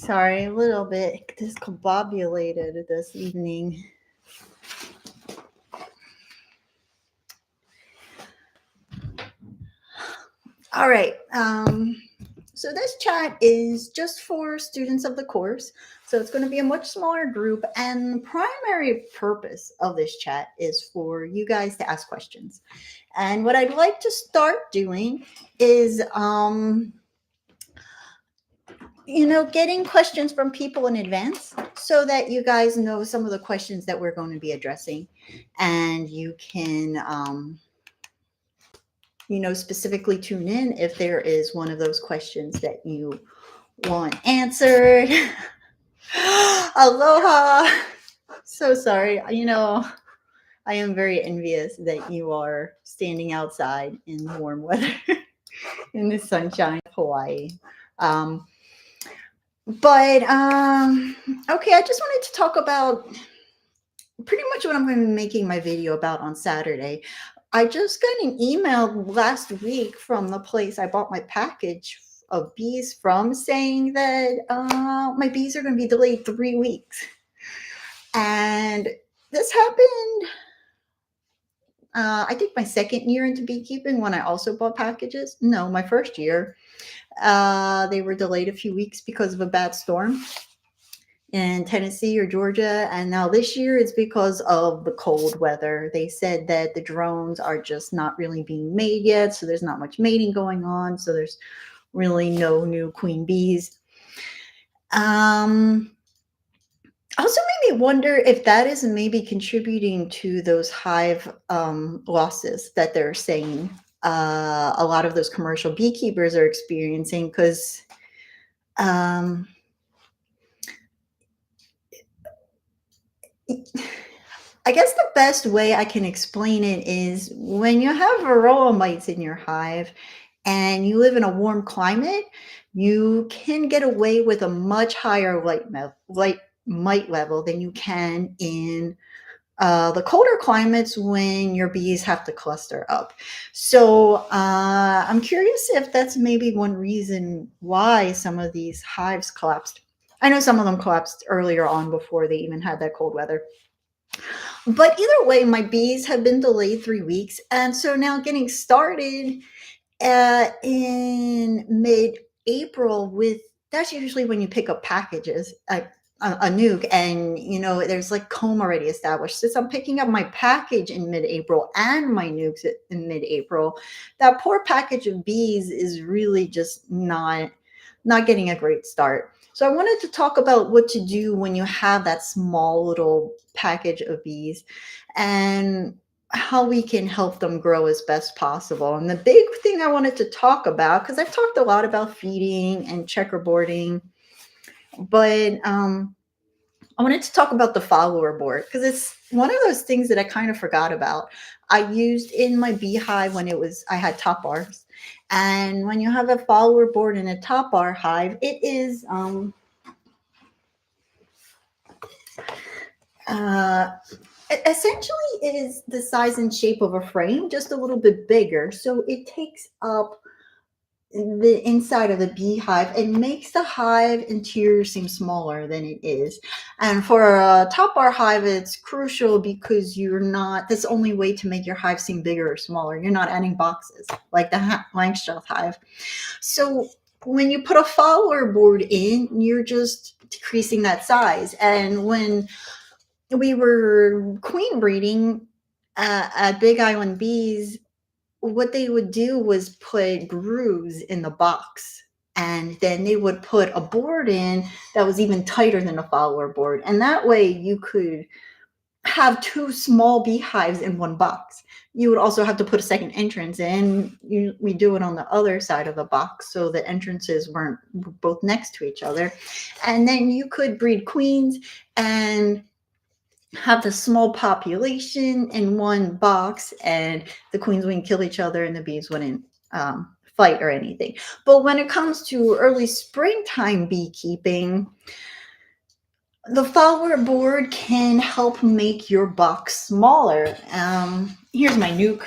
Sorry, a little bit discombobulated this evening. All right. So this chat is just for students of the course. So it's going to be a much smaller group. And the primary purpose of this chat is for you guys to ask questions. And what I'd like to start doing is getting questions from people in advance so that you guys know some of the questions that we're going to be addressing, and you can, specifically tune in if there is one of those questions that you want answered. Aloha. So sorry. I am very envious that you are standing outside in warm weather in the sunshine of Hawaii. But okay, I just wanted to talk about pretty much what I'm going to be making my video about on Saturday. I just got an email last week from the place I bought my package of bees from, saying that my bees are going to be delayed 3 weeks. And this happened, I think, my second year into beekeeping, when I also bought packages. No, my first year. They were delayed a few weeks because of a bad storm in Tennessee or Georgia. And now this year it's because of the cold weather. They said that the drones are just not really being made yet. So there's not much mating going on. So there's really no new queen bees. Also made me wonder if that is maybe contributing to those hive losses that they're saying a lot of those commercial beekeepers are experiencing, because I guess the best way I can explain it is, when you have varroa mites in your hive and you live in a warm climate, you can get away with a much higher mite level than you can in the colder climates when your bees have to cluster up. So I'm curious if that's maybe one reason why some of these hives collapsed. I know some of them collapsed earlier on, before they even had that cold weather. But either way, my bees have been delayed 3 weeks. And so now getting started in mid-April with, that's usually when you pick up packages, a nuke, and there's like comb already established. Since I'm picking up my package in mid-April and my nukes in mid-April, that poor package of bees is really just not getting a great start. So I wanted to talk about what to do when you have that small little package of bees, and how we can help them grow as best possible. And the big thing I wanted to talk about, because I've talked a lot about feeding and checkerboarding, but I wanted to talk about the follower board, because it's one of those things that I kind of forgot about. I used in my beehive when I had top bars. And when you have a follower board in a top bar hive, it is essentially is the size and shape of a frame, just a little bit bigger. So it takes up the inside of the beehive and makes the hive interior seem smaller than it is. And for a top bar hive, it's crucial, because that's the only way to make your hive seem bigger or smaller. You're not adding boxes like the Langstroth hive. So when you put a follower board in, you're just decreasing that size. And when we were queen breeding at Big Island Bees, what they would do was put grooves in the box, and then they would put a board in that was even tighter than a follower board. And that way you could have 2 small beehives in one box. You would also have to put a second entrance in. We do it on the other side of the box, so the entrances weren't both next to each other. And then you could breed queens and have the small population in one box, and the queens wouldn't kill each other and the bees wouldn't fight or anything. But when it comes to early springtime beekeeping, the follower board can help make your box smaller. Here's my nuke.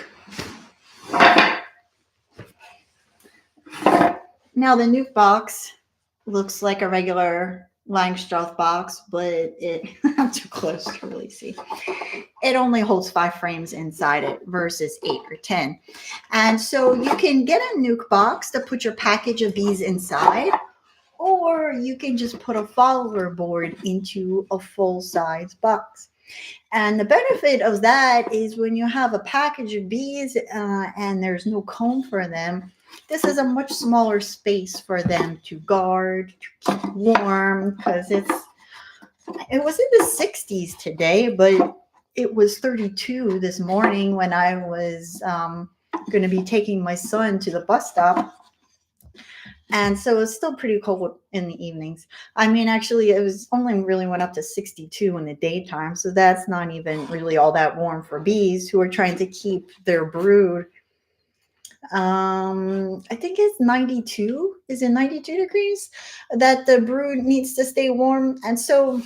Now the nuke box looks like a regular Langstroth box, but I'm too close to really see. It only holds 5 frames inside it versus 8 or 10. And so you can get a nuke box to put your package of bees inside, or you can just put a follower board into a full size box. And the benefit of that is when you have a package of bees and there's no comb for them, this is a much smaller space for them to guard, to keep warm, because it was in the 60s today, but it was 32 this morning when I was going to be taking my son to the bus stop. And so it's still pretty cold in the evenings. I mean, actually, it was only really went up to 62 in the daytime. So that's not even really all that warm for bees who are trying to keep their brood. I think it's 92. Is it 92 degrees that the brood needs to stay warm? And so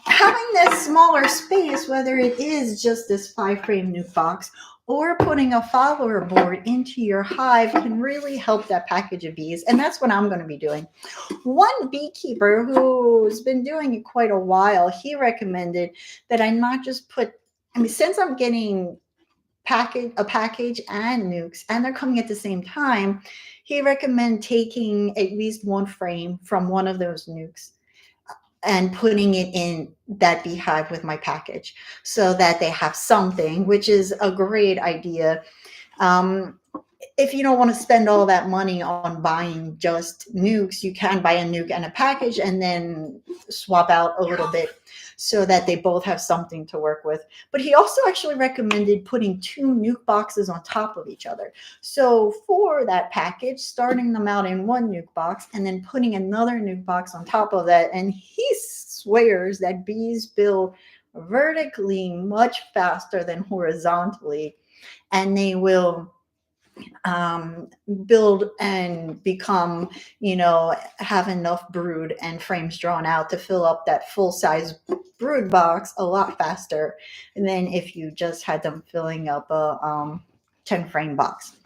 having this smaller space, whether it is just this 5 frame nuke box or putting a follower board into your hive, can really help that package of bees. And that's what I'm going to be doing. One beekeeper who's been doing it quite a while, he recommended that I not just put, I mean, since I'm getting a package and nukes, and they're coming at the same time, he recommended taking at least 1 frame from one of those nukes and putting it in that beehive with my package so that they have something, which is a great idea. If you don't want to spend all that money on buying just nukes, you can buy a nuke and a package and then swap out a little bit so that they both have something to work with. But he also actually recommended putting 2 nuke boxes on top of each other. So for that package, starting them out in one nuke box and then putting another nuke box on top of that. And he swears that bees build vertically much faster than horizontally, and they will build and become, have enough brood and frames drawn out to fill up that full size brood box a lot faster than if you just had them filling up a 10 frame box.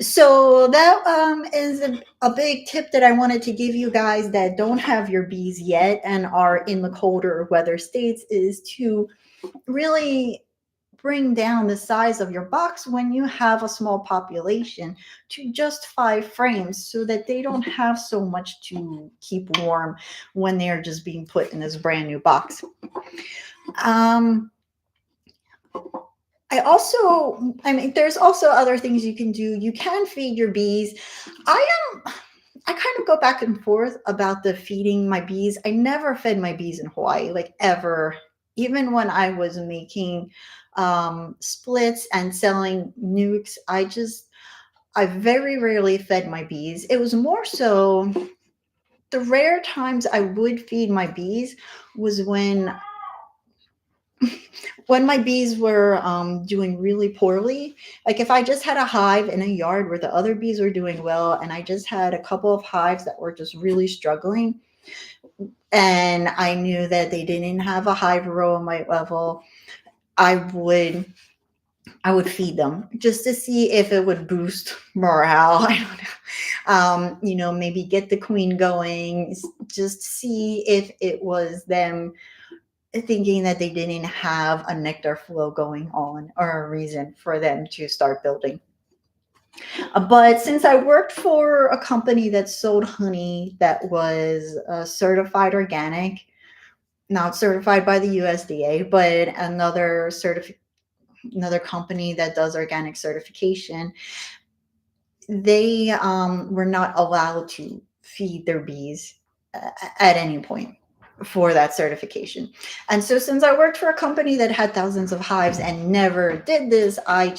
So that is a big tip that I wanted to give you guys that don't have your bees yet and are in the colder weather states, is to really bring down the size of your box when you have a small population to just 5 frames so that they don't have so much to keep warm when they're just being put in this brand new box. There's also other things you can do. You can feed your bees. I kind of go back and forth about the feeding my bees. I never fed my bees in Hawaii, like ever. Even when I was making splits and selling nukes, I very rarely fed my bees. It was more so the rare times I would feed my bees was when my bees were doing really poorly. Like if I just had a hive in a yard where the other bees were doing well and I just had a couple of hives that were just really struggling, and I knew that they didn't have a high varroa mite level, I would feed them just to see if it would boost morale. I don't know. Maybe get the queen going, just see if it was them thinking that they didn't have a nectar flow going on or a reason for them to start building. But since I worked for a company that sold honey that was certified organic, not certified by the USDA, but another company that does organic certification, they were not allowed to feed their bees at any point for that certification. And so since I worked for a company that had thousands of hives and never did this, I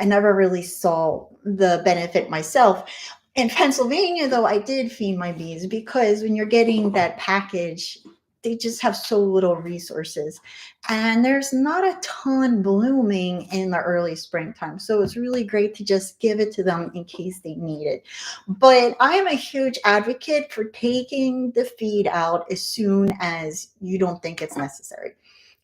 never really saw the benefit myself. In Pennsylvania, though, I did feed my bees because when you're getting that package, they just have so little resources. And there's not a ton blooming in the early springtime. So it's really great to just give it to them in case they need it. But I am a huge advocate for taking the feed out as soon as you don't think it's necessary.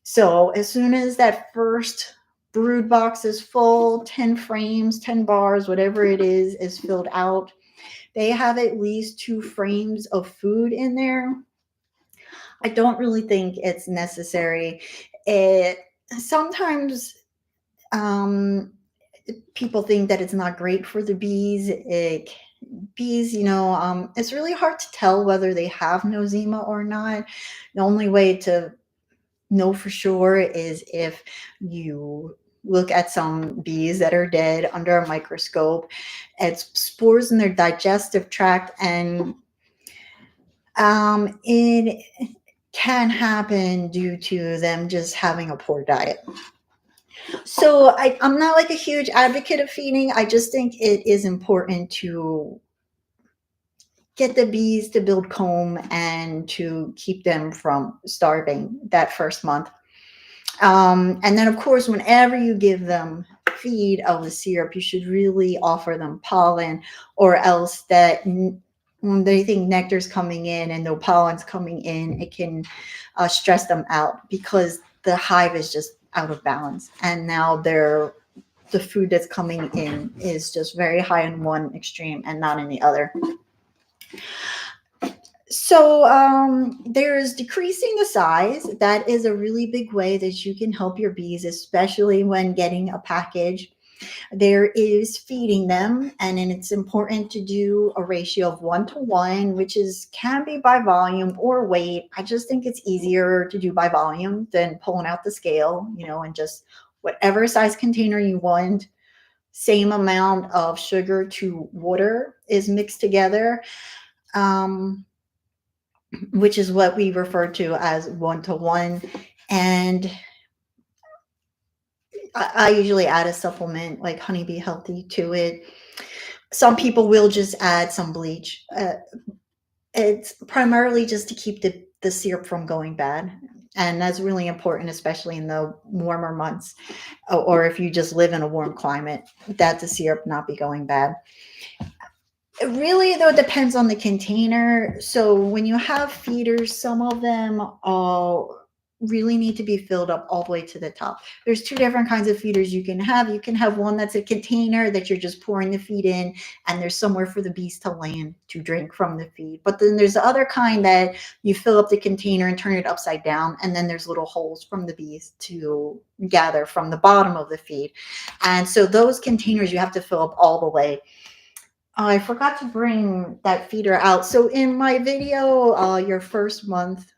So as soon as that first brood box is full, 10 frames, 10 bars, whatever it is filled out. They have at least 2 frames of food in there. I don't really think it's necessary. It sometimes um, people think that it's not great for the bees. Bees, it's really hard to tell whether they have nosema or not. The only way to know for sure is if you look at some bees that are dead under a microscope. It's spores in their digestive tract, and it can happen due to them just having a poor diet. So I'm not like a huge advocate of feeding. I just think it is important to get the bees to build comb and to keep them from starving that first month. And then, of course, whenever you give them feed of the syrup, you should really offer them pollen, or else that when they think nectar's coming in and no pollen's coming in, it can stress them out because the hive is just out of balance. And now the food that's coming in is just very high in one extreme and not in the other. So there's decreasing the size. That is a really big way that you can help your bees, especially when getting a package. There is feeding them, and then it's important to do a ratio of 1-to-1, which can be by volume or weight. I just think it's easier to do by volume than pulling out the scale, and just whatever size container you want, same amount of sugar to water is mixed together. Which is what we refer to as 1-to-1. And I usually add a supplement like Honeybee Healthy to it. Some people will just add some bleach. It's primarily just to keep the syrup from going bad. And that's really important, especially in the warmer months, or if you just live in a warm climate, that the syrup not be going bad. It really, though, depends on the container. So when you have feeders, some of them really need to be filled up all the way to the top. There's 2 different kinds of feeders you can have. You can have one that's a container that you're just pouring the feed in, and there's somewhere for the bees to land to drink from the feed. But then there's the other kind that you fill up the container and turn it upside down, and then there's little holes from the bees to gather from the bottom of the feed. And so those containers you have to fill up all the way. I forgot to bring that feeder out. So in my video, your first month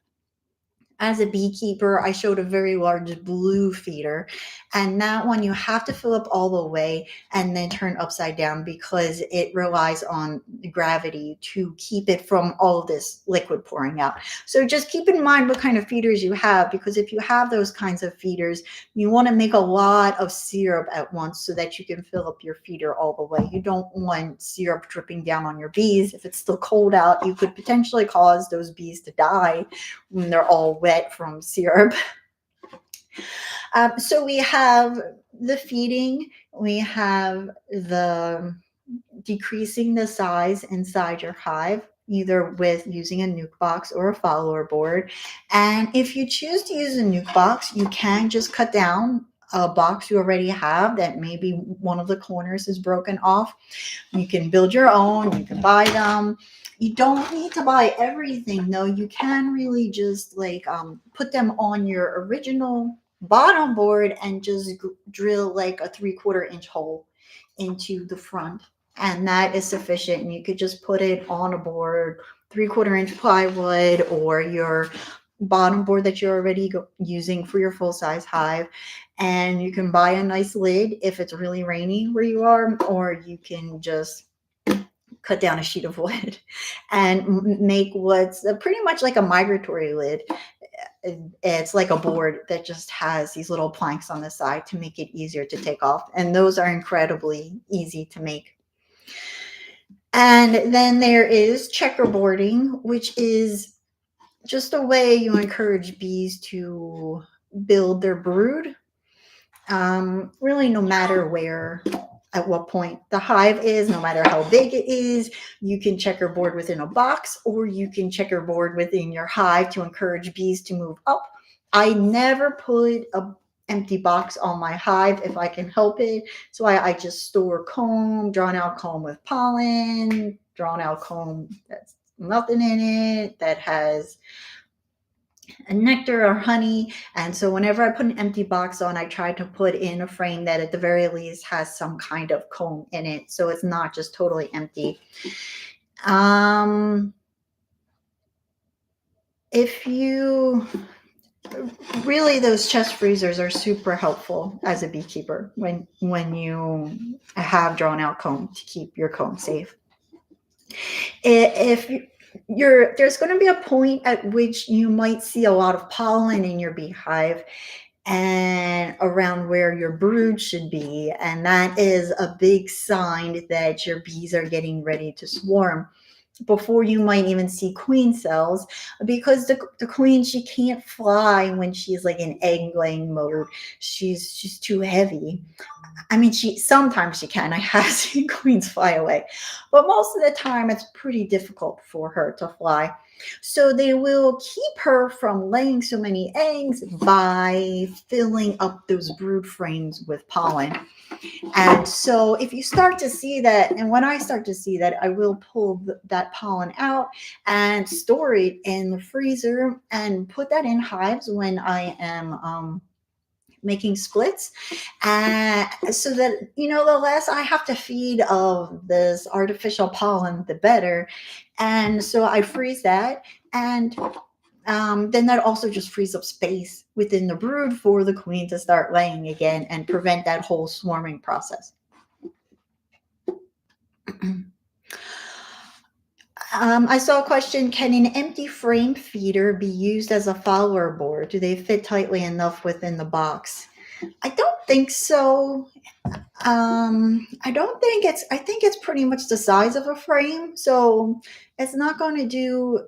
as a beekeeper, I showed a very large blue feeder, and that one you have to fill up all the way and then turn upside down because it relies on gravity to keep it from all of this liquid pouring out. So just keep in mind what kind of feeders you have, because if you have those kinds of feeders, you want to make a lot of syrup at once so that you can fill up your feeder all the way. You don't want syrup dripping down on your bees. If it's still cold out, you could potentially cause those bees to die when they're all wet from syrup. So we have the feeding, we have the decreasing the size inside your hive, either with using a nuke box or a follower board. And if you choose to use a nuke box, you can just cut down a box you already have that maybe one of the corners is broken off. You can build your own, you can buy them. You don't need to buy everything, though. You can really just put them on your original bottom board and just drill like a 3/4 inch hole into the front, and that is sufficient. And you could just put it on a board, 3/4 inch plywood, or your bottom board that you're already using for your full-size hive. And you can buy a nice lid if it's really rainy where you are, or you can just cut down a sheet of wood and make what's pretty much like a migratory lid. It's like a board that just has these little planks on the side to make it easier to take off. And those are incredibly easy to make. And then there is checkerboarding, which is just a way you encourage bees to build their brood. Really, no matter where, at what point the hive is, no matter how big it is, you can checkerboard within a box, or you can checkerboard within your hive to encourage bees to move up. I never put empty box on my hive if I can help it. So I just store comb, drawn out comb with pollen, drawn out comb that's nothing in it, that has a nectar or honey. And so whenever I put an empty box on, I try to put in a frame that at the very least has some kind of comb in it. So it's not just totally empty. If you really, those chest freezers are super helpful as a beekeeper when you have drawn out comb to keep your comb safe. If you're there's going to be a point at which you might see a lot of pollen in your beehive and around where your brood should be, and that is a big sign that your bees are getting ready to swarm before you might even see queen cells, because the queen, she can't fly when she's like in egg laying mode. She's too heavy. I mean, she sometimes she can. I have seen queens fly away, but most of the time it's pretty difficult for her to fly. So they will keep her from laying so many eggs by filling up those brood frames with pollen. And so if you start to see that, and when I start to see that, I will pull that pollen out and store it in the freezer and put that in hives when I am making splits. So that, the less I have to feed of this artificial pollen, the better. And so I freeze that. And then that also just frees up space within the brood for the queen to start laying again and prevent that whole swarming process. I saw a question: can an empty frame feeder be used as a follower board? Do they fit tightly enough within the box? I don't think so. I think it's pretty much the size of a frame. So it's not going to do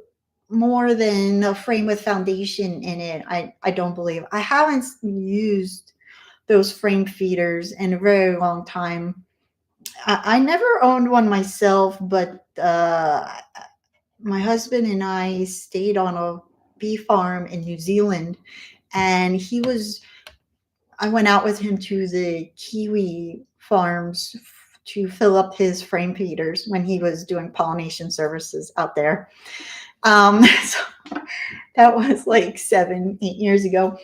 more than a frame with foundation in it. I don't believe. I haven't used those frame feeders in a very long time. I never owned one myself, but my husband and I stayed on a bee farm in New Zealand, and I went out with him to the kiwi farms to fill up his frame feeders when he was doing pollination services out there. So that was like 7-8 years ago.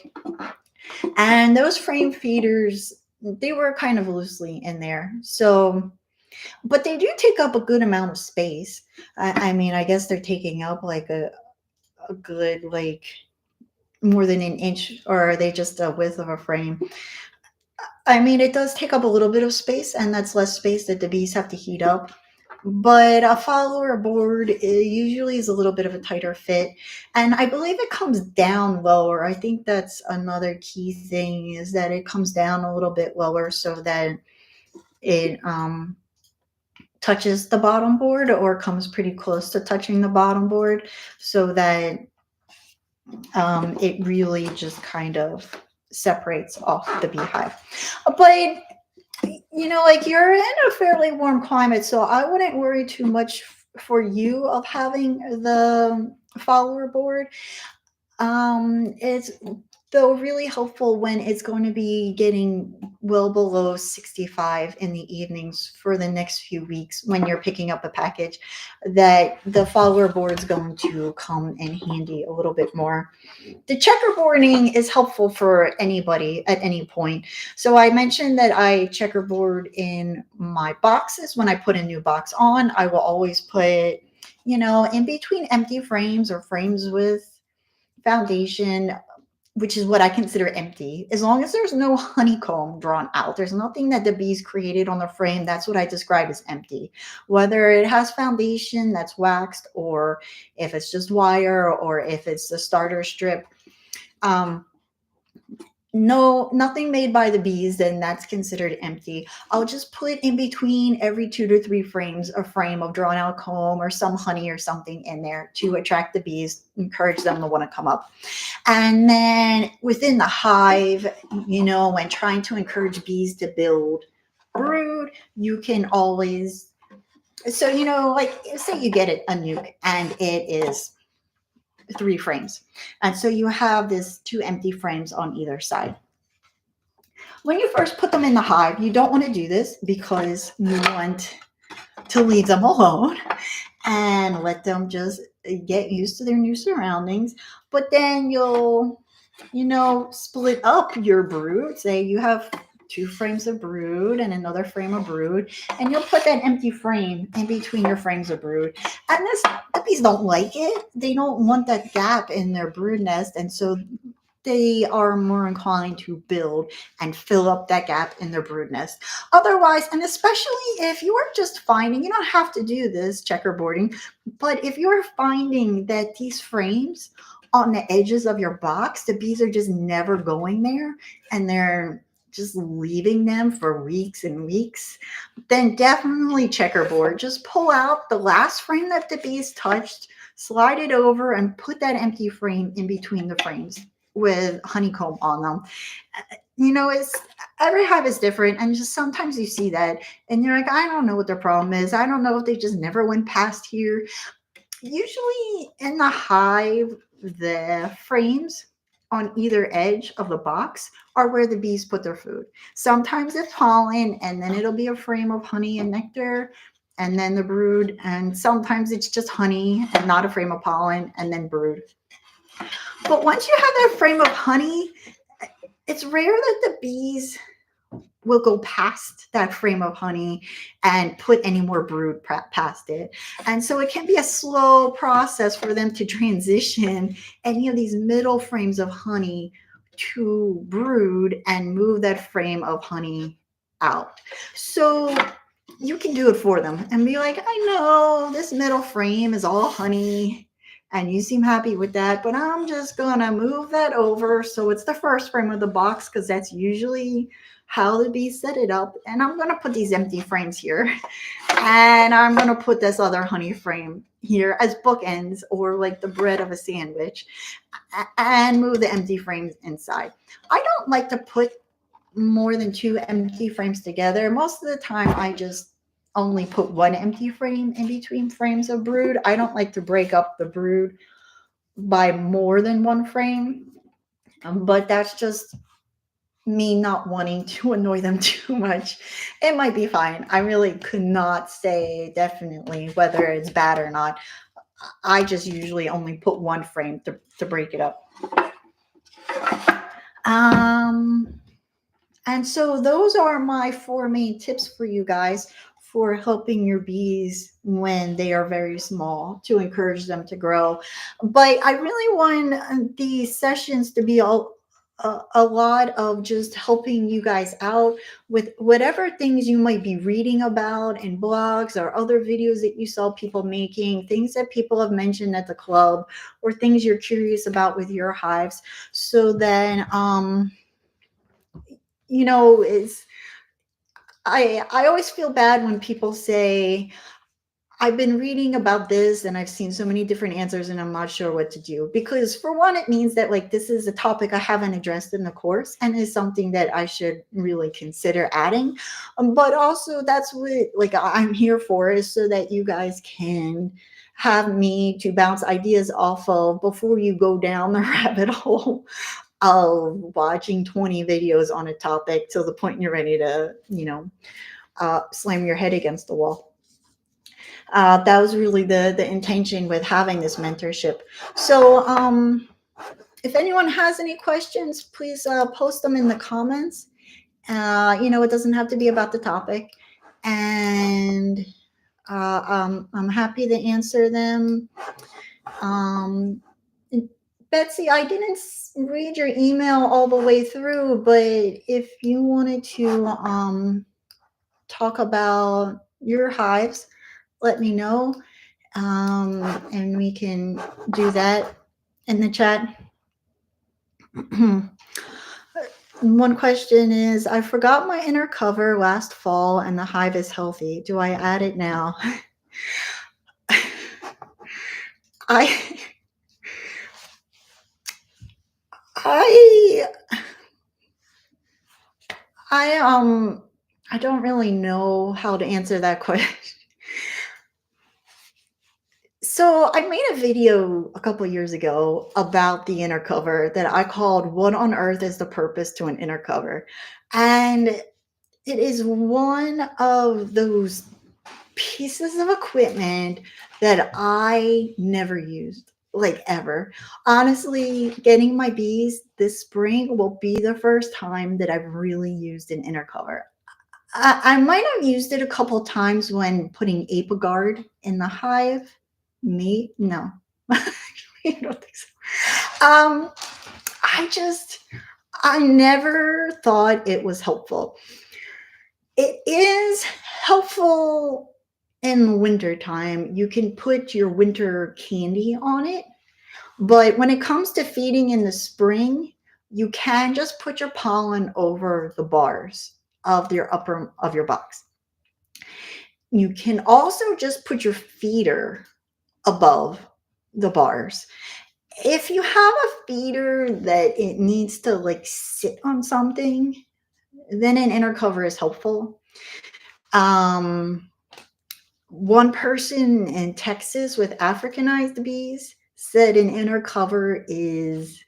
And those frame feeders, they were kind of loosely in there. So, but they do take up a good amount of space. I mean, I guess they're taking up like a good, like more than an inch, or are they just a width of a frame? I mean, it does take up a little bit of space, and that's less space that the bees have to heat up. But a follower board usually is a little bit of a tighter fit. And I believe it comes down lower. I think that's another key thing, is that it comes down a little bit lower so that it touches the bottom board, or comes pretty close to touching the bottom board, so that it really just kind of separates off the beehive. But like, you're in a fairly warm climate, so I wouldn't worry too much for you of having the follower board. It's though really helpful when it's going to be getting well below 65 in the evenings for the next few weeks when you're picking up a package, that the follower board is going to come in handy a little bit more. The checkerboarding is helpful for anybody at any point. So I mentioned that I checkerboard in my boxes. When I put a new box on, I will always put, in between empty frames or frames with foundation, which is what I consider empty. As long as there's no honeycomb drawn out, there's nothing that the bees created on the frame, that's what I describe as empty. Whether it has foundation that's waxed, or if it's just wire, or if it's the starter strip, nothing made by the bees, then that's considered empty. I'll just put in between every 2 to 3 frames a frame of drawn out comb or some honey or something in there to attract the bees, encourage them to want to come up. And then within the hive, when trying to encourage bees to build brood, you can always, so like, say you get a nuke and it is 3 frames, and so you have this 2 empty frames on either side. When you first put them in the hive, you don't want to do this because you want to leave them alone and let them just get used to their new surroundings. But then you'll, split up your brood. Say you have two frames of brood and another frame of brood, and you'll put that empty frame in between your frames of brood. And the bees don't like it. They don't want that gap in their brood nest, and so they are more inclined to build and fill up that gap in their brood nest. Otherwise, and especially if you are just finding, you don't have to do this checkerboarding, but if you're finding that these frames on the edges of your box, the bees are just never going there and they're just leaving them for weeks and weeks, then definitely checkerboard. Just pull out the last frame that the bees touched, slide it over, and put that empty frame in between the frames with honeycomb on them. It's every hive is different, and just sometimes you see that, and you're like, I don't know what their problem is. I don't know if they just never went past here. Usually in the hive, the frames on either edge of the box are where the bees put their food. Sometimes it's pollen, and then it'll be a frame of honey and nectar, and then the brood. And sometimes it's just honey and not a frame of pollen, and then brood. But once you have that frame of honey, it's rare that the bees will go past that frame of honey and put any more brood past it. And so it can be a slow process for them to transition any of these middle frames of honey to brood and move that frame of honey out. So you can do it for them and be like, I know this middle frame is all honey and you seem happy with that, but I'm just gonna move that over so it's the first frame of the box, because that's usually how the bees set it up. And I'm gonna put these empty frames here, and I'm gonna put this other honey frame here as bookends, or like the bread of a sandwich, and move the empty frames inside. I don't like to put more than two empty frames together. Most of the time I just only put one empty frame in between frames of brood. I don't like to break up the brood by more than one frame, but that's just me not wanting to annoy them too much. It might be fine. I really could not say definitely whether it's bad or not. I just usually only put one frame to break it up. And so those are my 4 main tips for you guys for helping your bees when they are very small, to encourage them to grow. But I really want these sessions to be a lot of just helping you guys out with whatever things you might be reading about in blogs or other videos that you saw people making, things that people have mentioned at the club, or things you're curious about with your hives. So then, is I always feel bad when people say, I've been reading about this and I've seen so many different answers and I'm not sure what to do. Because for one, it means that like this is a topic I haven't addressed in the course and is something that I should really consider adding. But also that's what like I'm here for, is so that you guys can have me to bounce ideas off of before you go down the rabbit hole of watching 20 videos on a topic till the point you're ready to, slam your head against the wall. That was really the intention with having this mentorship. So if anyone has any questions, please post them in the comments. It doesn't have to be about the topic. And I'm happy to answer them. Betsy, I didn't read your email all the way through, but if you wanted to talk about your hives, let me know, and we can do that in the chat. One question is, I forgot my inner cover last fall and the hive is healthy. Do I add it now? I don't really know how to answer that question. So I made a video a couple of years ago about the inner cover that I called "What on Earth is the Purpose to an Inner Cover?" And it is one of those pieces of equipment that I never used, like ever. Honestly, getting my bees this spring will be the first time that I've really used an inner cover. I might have used it a couple times when putting Apigard in the hive. Me? No. I don't think so. I just, I never thought it was helpful. It is helpful in winter time. You can put your winter candy on it, but when it comes to feeding in the spring, you can just put your pollen over the bars of your upper of your box. You can also just put your feeder above the bars. If you have a feeder that it needs to like sit on something, then an inner cover is helpful. Um, One person in Texas with Africanized bees said an inner cover is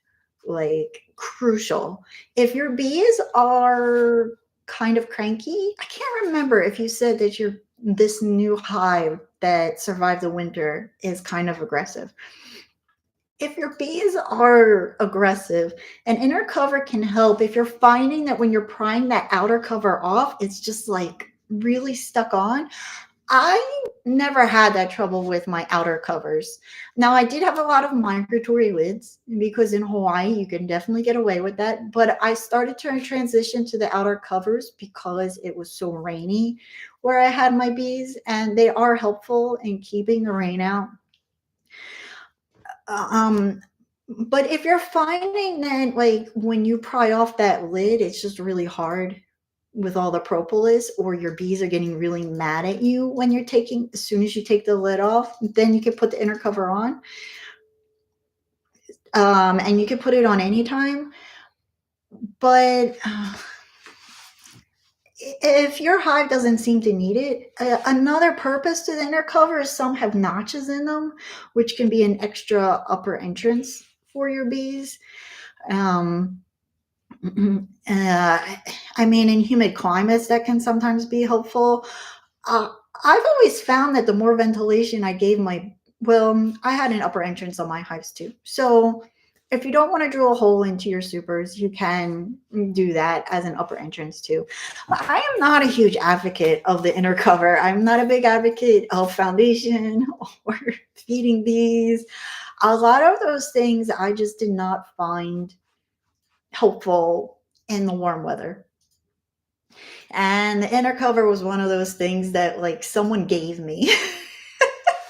like crucial. If your bees are kind of cranky, I can't remember if you said that your this new hive that survived the winter is kind of aggressive. If your bees are aggressive, an inner cover can help. If you're finding that when you're prying that outer cover off, it's just like really stuck on, I never had that trouble with my outer covers. Now, I did have a lot of migratory lids because in Hawaii, you can definitely get away with that. But I started to transition to the outer covers because it was so rainy where I had my bees, and they are helpful in keeping the rain out. Um, but if you're finding that, like, when you pry off that lid, it's just really hard with all the propolis, or your bees are getting really mad at you when you're taking, as soon as you take the lid off, then you can put the inner cover on. And you can put it on anytime. But if your hive doesn't seem to need it, another purpose to the inner cover is some have notches in them, which can be an extra upper entrance for your bees. Um, I mean, in humid climates, that can sometimes be helpful. Uh, I've always found that the more ventilation I gave my, well, I had an upper entrance on my hives too. So if you don't want to drill a hole into your supers, you can do that as an upper entrance too. I am not a huge advocate of the inner cover. I'm not a big advocate of foundation or feeding bees. A lot of those things I just did not find helpful in the warm weather. And the inner cover was one of those things that like someone gave me.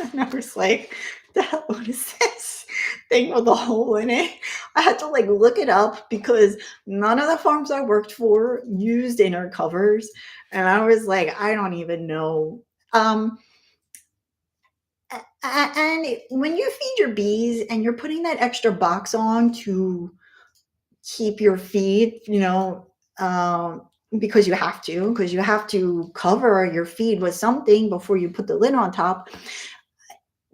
And I was like, the hell, what is this thing with a hole in it? I had to like look it up because none of the farms I worked for used inner covers. And I was like, I don't even know. Um, and when you feed your bees and you're putting that extra box on to keep your feed, because you have to cover your feed with something before you put the lid on top.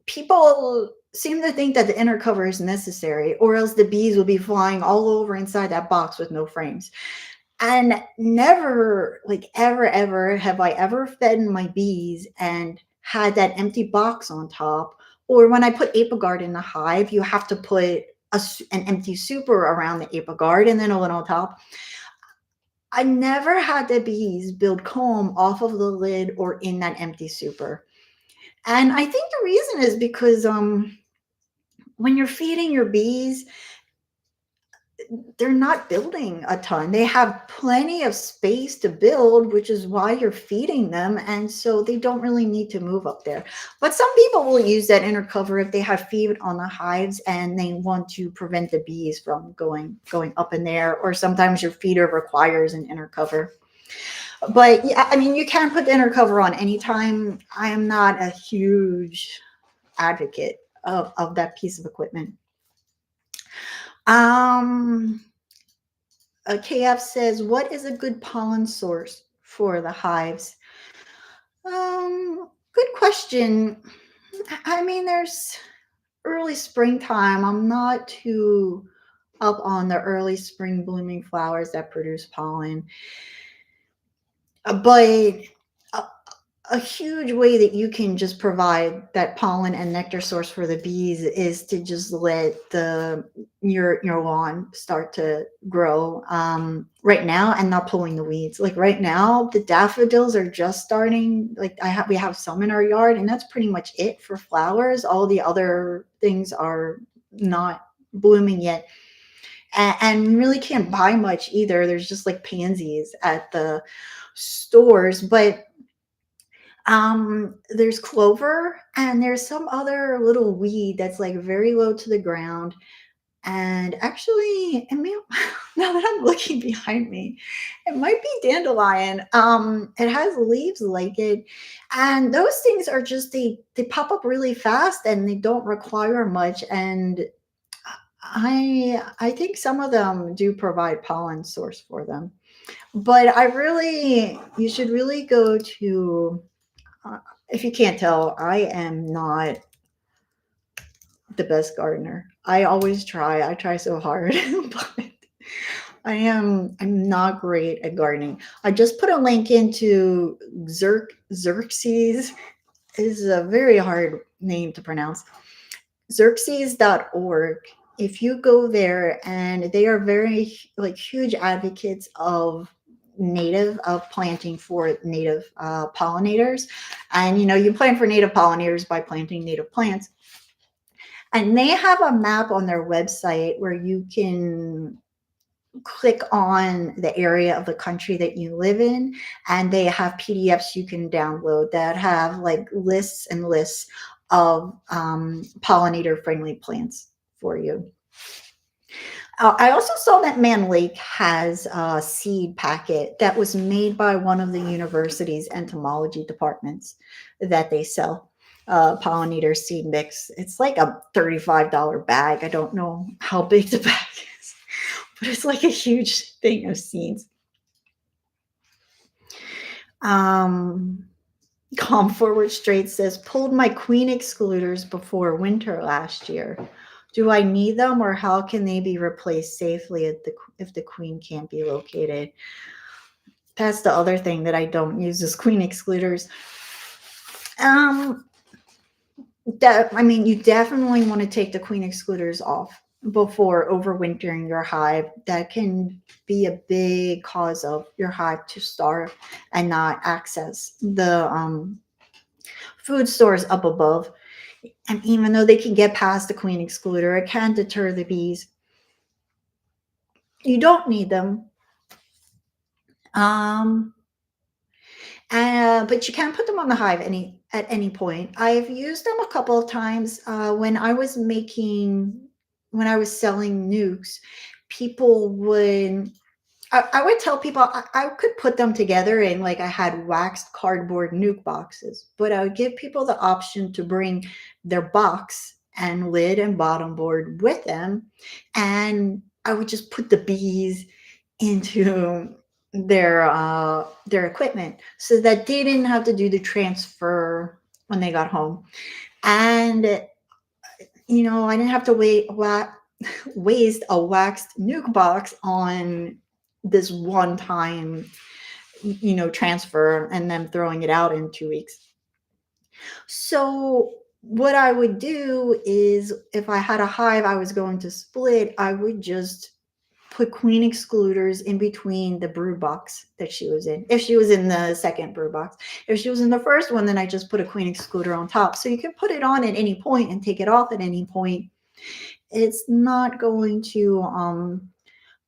People seem to think that the inner cover is necessary, or else the bees will be flying all over inside that box with no frames. And never, like ever have I ever fed my bees and had that empty box on top. Or when I put Apigard in the hive, you have to put an empty super around the Apigard and then a lid on top. I never had the bees build comb off of the lid or in that empty super. And I think the reason is because when you're feeding your bees, they're not building a ton. They have plenty of space to build, which is why you're feeding them. And so they don't really need to move up there. But some people will use that inner cover if they have feed on the hives and they want to prevent the bees from going up in there. Or sometimes your feeder requires an inner cover. But yeah, I mean, you can put the inner cover on anytime. I am not a huge advocate of that piece of equipment. Um, KF says, what is a good pollen source for the hives? Good question. I mean, there's early springtime. I'm not too up on the early spring blooming flowers that produce pollen. But a huge way that you can just provide that pollen and nectar source for the bees is to just let your lawn start to grow right now, and not pulling the weeds. Like right now, the daffodils are just starting. Like we have some in our yard, and that's pretty much it for flowers. All the other things are not blooming yet, and really can't buy much either. There's just like pansies at the stores, but there's clover, and there's some other little weed that's like very low to the ground. And actually, it may, now that I'm looking behind me, it might be dandelion. It has leaves like it, and those things are just they pop up really fast and they don't require much. And I think some of them do provide pollen source for them. But you should really go to if you can't tell, I am not the best gardener. I always try. I try so hard, but I'm not great at gardening. I just put a link into Xerxes is a very hard name to pronounce. Xerxes.org. If you go there, and they are very like huge advocates of planting for native pollinators. And you plant for native pollinators by planting native plants. And they have a map on their website where you can click on the area of the country that you live in, and they have PDFs you can download that have like lists and lists of pollinator friendly plants for you. I also saw that Man Lake has a seed packet that was made by one of the university's entomology departments that they sell. Pollinator seed mix. It's like a $35 bag. I don't know how big the bag is, but it's like a huge thing of seeds. Calm Forward Straight says, pulled my queen excluders before winter last year. Do I need them, or how can they be replaced safely if the queen can't be located? That's the other thing that I don't use is queen excluders. You definitely want to take the queen excluders off before overwintering your hive. That can be a big cause of your hive to starve and not access the food stores up above. And even though they can get past the queen excluder, it can deter the bees. You don't need them. But you can put them on the hive at any point. I've used them a couple of times when I was selling nukes. I would tell people I could put them together in, like, I had waxed cardboard nuke boxes, but I would give people the option to bring their box and lid and bottom board with them, and I would just put the bees into their equipment so that they didn't have to do the transfer when they got home. And I didn't have to waste a waxed nuke box on this one time transfer and then throwing it out in 2 weeks. So what I would do is, if I had a hive I was going to split, I would just put queen excluders in between the brood box that she was in. If she was in the second brood box, if she was in the first one, then I just put a queen excluder on top. So you can put it on at any point and take it off at any point. It's not going to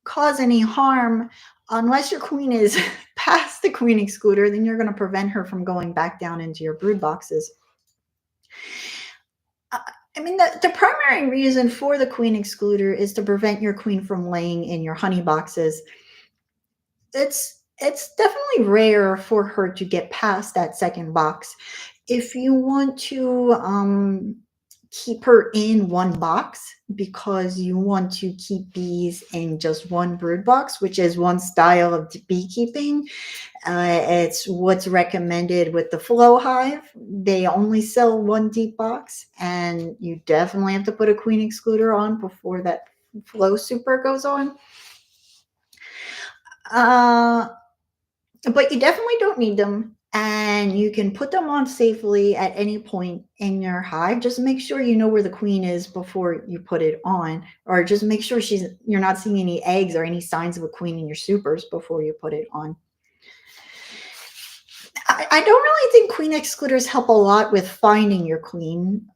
cause any harm unless your queen is past the queen excluder. Then you're going to prevent her from going back down into your brood boxes. The primary reason for the queen excluder is to prevent your queen from laying in your honey boxes. It's definitely rare for her to get past that second box. If you want to keep her in one box because you want to keep bees in just one brood box, which is one style of beekeeping, it's what's recommended with the Flow Hive. They only sell one deep box, and you definitely have to put a queen excluder on before that flow super goes on. Uh, but you definitely don't need them. And you can put them on safely at any point in your hive. Just make sure you know where the queen is before you put it on, or just make sure you're not seeing any eggs or any signs of a queen in your supers before you put it on. I don't really think queen excluders help a lot with finding your queen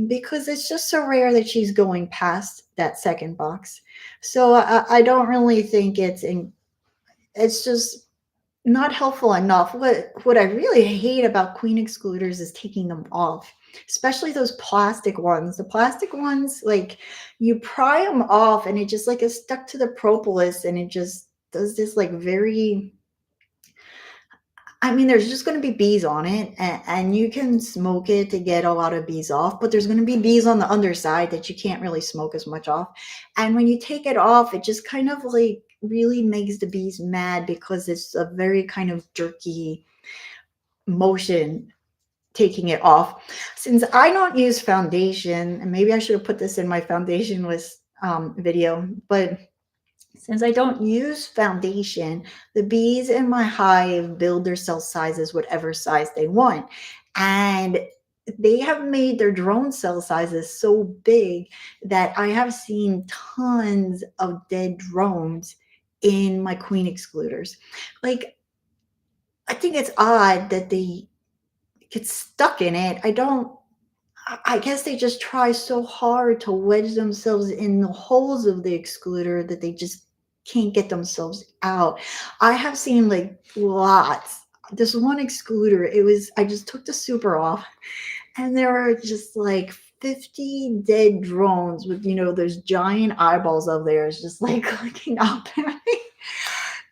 because it's just so rare that she's going past that second box. So I don't really think it's just not helpful enough. What I really hate about queen excluders is taking them off, especially those plastic ones. The plastic ones, like you pry them off and it just like is stuck to the propolis and it just does this like very, I mean, there's just going to be bees on it, and you can smoke it to get a lot of bees off, but there's going to be bees on the underside that you can't really smoke as much off. And when you take it off, it just kind of like really makes the bees mad because it's a very kind of jerky motion taking it off. Since I don't use foundation, and maybe I should have put this in my foundation list video, but since I don't use foundation, the bees in my hive build their cell sizes whatever size they want. And they have made their drone cell sizes so big that I have seen tons of dead drones in my queen excluders. Like, I think it's odd that they get stuck in it. I guess they just try so hard to wedge themselves in the holes of the excluder that they just can't get themselves out. I have seen like lots. This one excluder, I just took the super off and there were just like 50 dead drones with, those giant eyeballs of theirs just like looking up at me.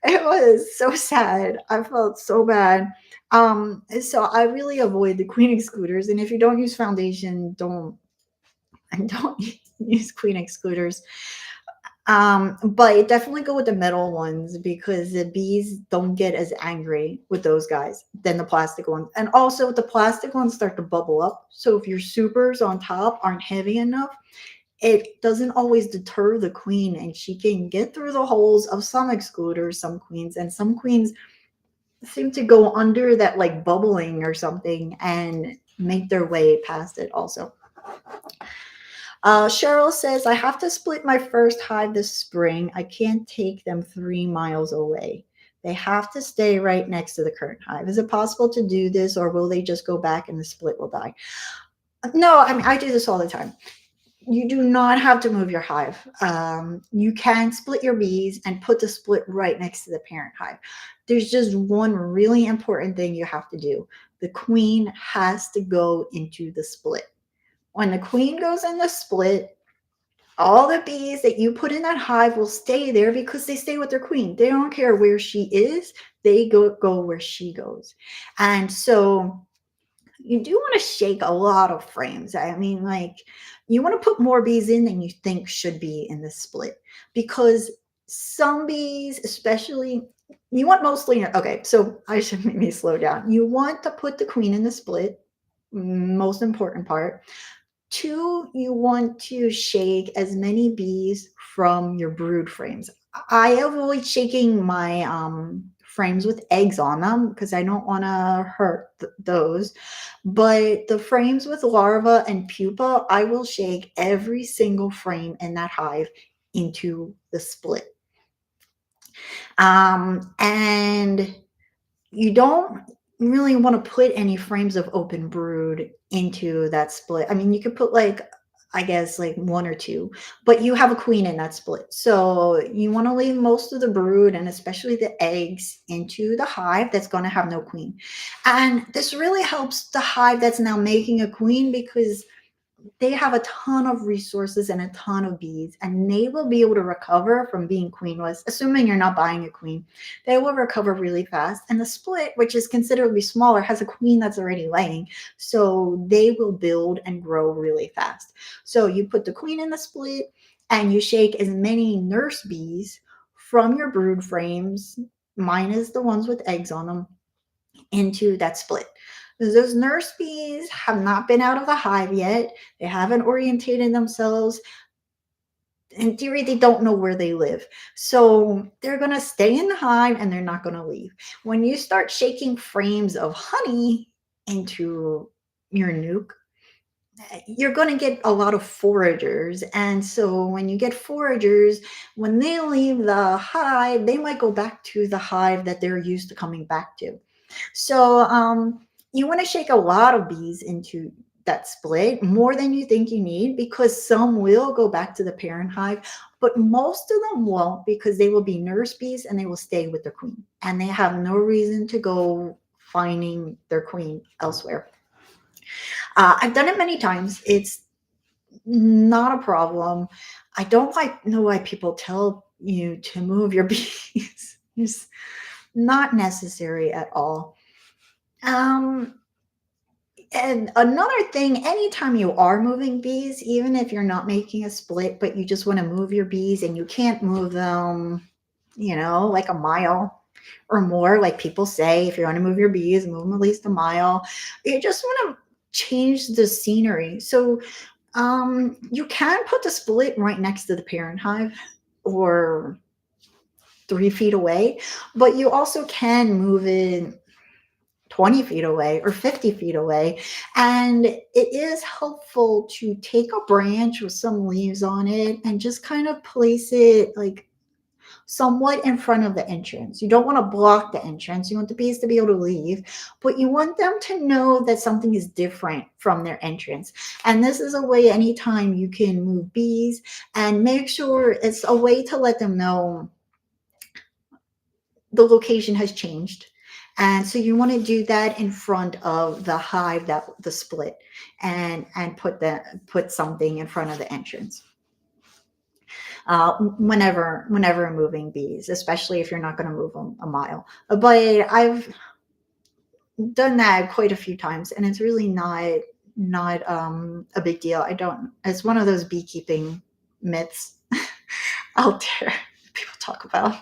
It was so sad. I felt so bad. So I really avoid the queen excluders. And if you don't use foundation, don't use queen excluders. But definitely go with the metal ones because the bees don't get as angry with those guys than the plastic ones. And also the plastic ones start to bubble up. So if your supers on top aren't heavy enough, it doesn't always deter the queen and she can get through the holes of some excluders, some queens, and some queens seem to go under that like bubbling or something and make their way past it also. Cheryl says, I have to split my first hive this spring. I can't take them 3 miles away. They have to stay right next to the current hive. Is it possible to do this or will they just go back and the split will die? No, I mean, I do this all the time. You do not have to move your hive. You can split your bees and put the split right next to the parent hive. There's just one really important thing you have to do. The queen has to go into the split. When the queen goes in the split, all the bees that you put in that hive will stay there because they stay with their queen. They don't care where she is. They go where she goes. And so you do want to shake a lot of frames. I mean, like you want to put more bees in than you think should be in the split because some bees, especially, you want mostly, okay, so I should maybe slow down. You want to put the queen in the split, most important part. 2, you want to shake as many bees from your brood frames. I avoid shaking my frames with eggs on them because I don't want to hurt those. But the frames with larva and pupa, I will shake every single frame in that hive into the split. And you don't really want to put any frames of open brood into that split. I mean, you could put like, I guess like 1 or 2, but you have a queen in that split. So you want to leave most of the brood and especially the eggs into the hive that's going to have no queen. And this really helps the hive that's now making a queen because they have a ton of resources and a ton of bees, and they will be able to recover from being queenless, assuming you're not buying a queen. They will recover really fast. And the split, which is considerably smaller, has a queen that's already laying. So they will build and grow really fast. So you put the queen in the split and you shake as many nurse bees from your brood frames, minus the ones with eggs on them, into that split. Those nurse bees have not been out of the hive yet. They haven't orientated themselves. in theory, they don't know where they live. So they're going to stay in the hive and they're not going to leave. When you start shaking frames of honey into your nuke, you're going to get a lot of foragers. And so when you get foragers, when they leave the hive, they might go back to the hive that they're used to coming back to. So you want to shake a lot of bees into that split, more than you think you need, because some will go back to the parent hive, but most of them won't, because they will be nurse bees and they will stay with the queen. And they have no reason to go finding their queen elsewhere. I've done it many times. It's not a problem. I don't know why people tell you to move your bees. It's not necessary at all. Um, and another thing, anytime you are moving bees, even if you're not making a split, but you just want to move your bees and you can't move them, like a mile or more, like people say, if you want to move your bees, move them at least a mile. You just want to change the scenery. So you can put the split right next to the parent hive or 3 feet away, but you also can move it 20 feet away or 50 feet away. And it is helpful to take a branch with some leaves on it and just kind of place it like somewhat in front of the entrance. You don't want to block the entrance. You want the bees to be able to leave, but you want them to know that something is different from their entrance. And this is a way anytime you can move bees and make sure it's a way to let them know the location has changed. And so you want to do that in front of the hive, that the split, and put something in front of the entrance. Whenever moving bees, especially if you're not going to move them a mile. But I've done that quite a few times, and it's really not a big deal. I don't. It's one of those beekeeping myths out there people talk about.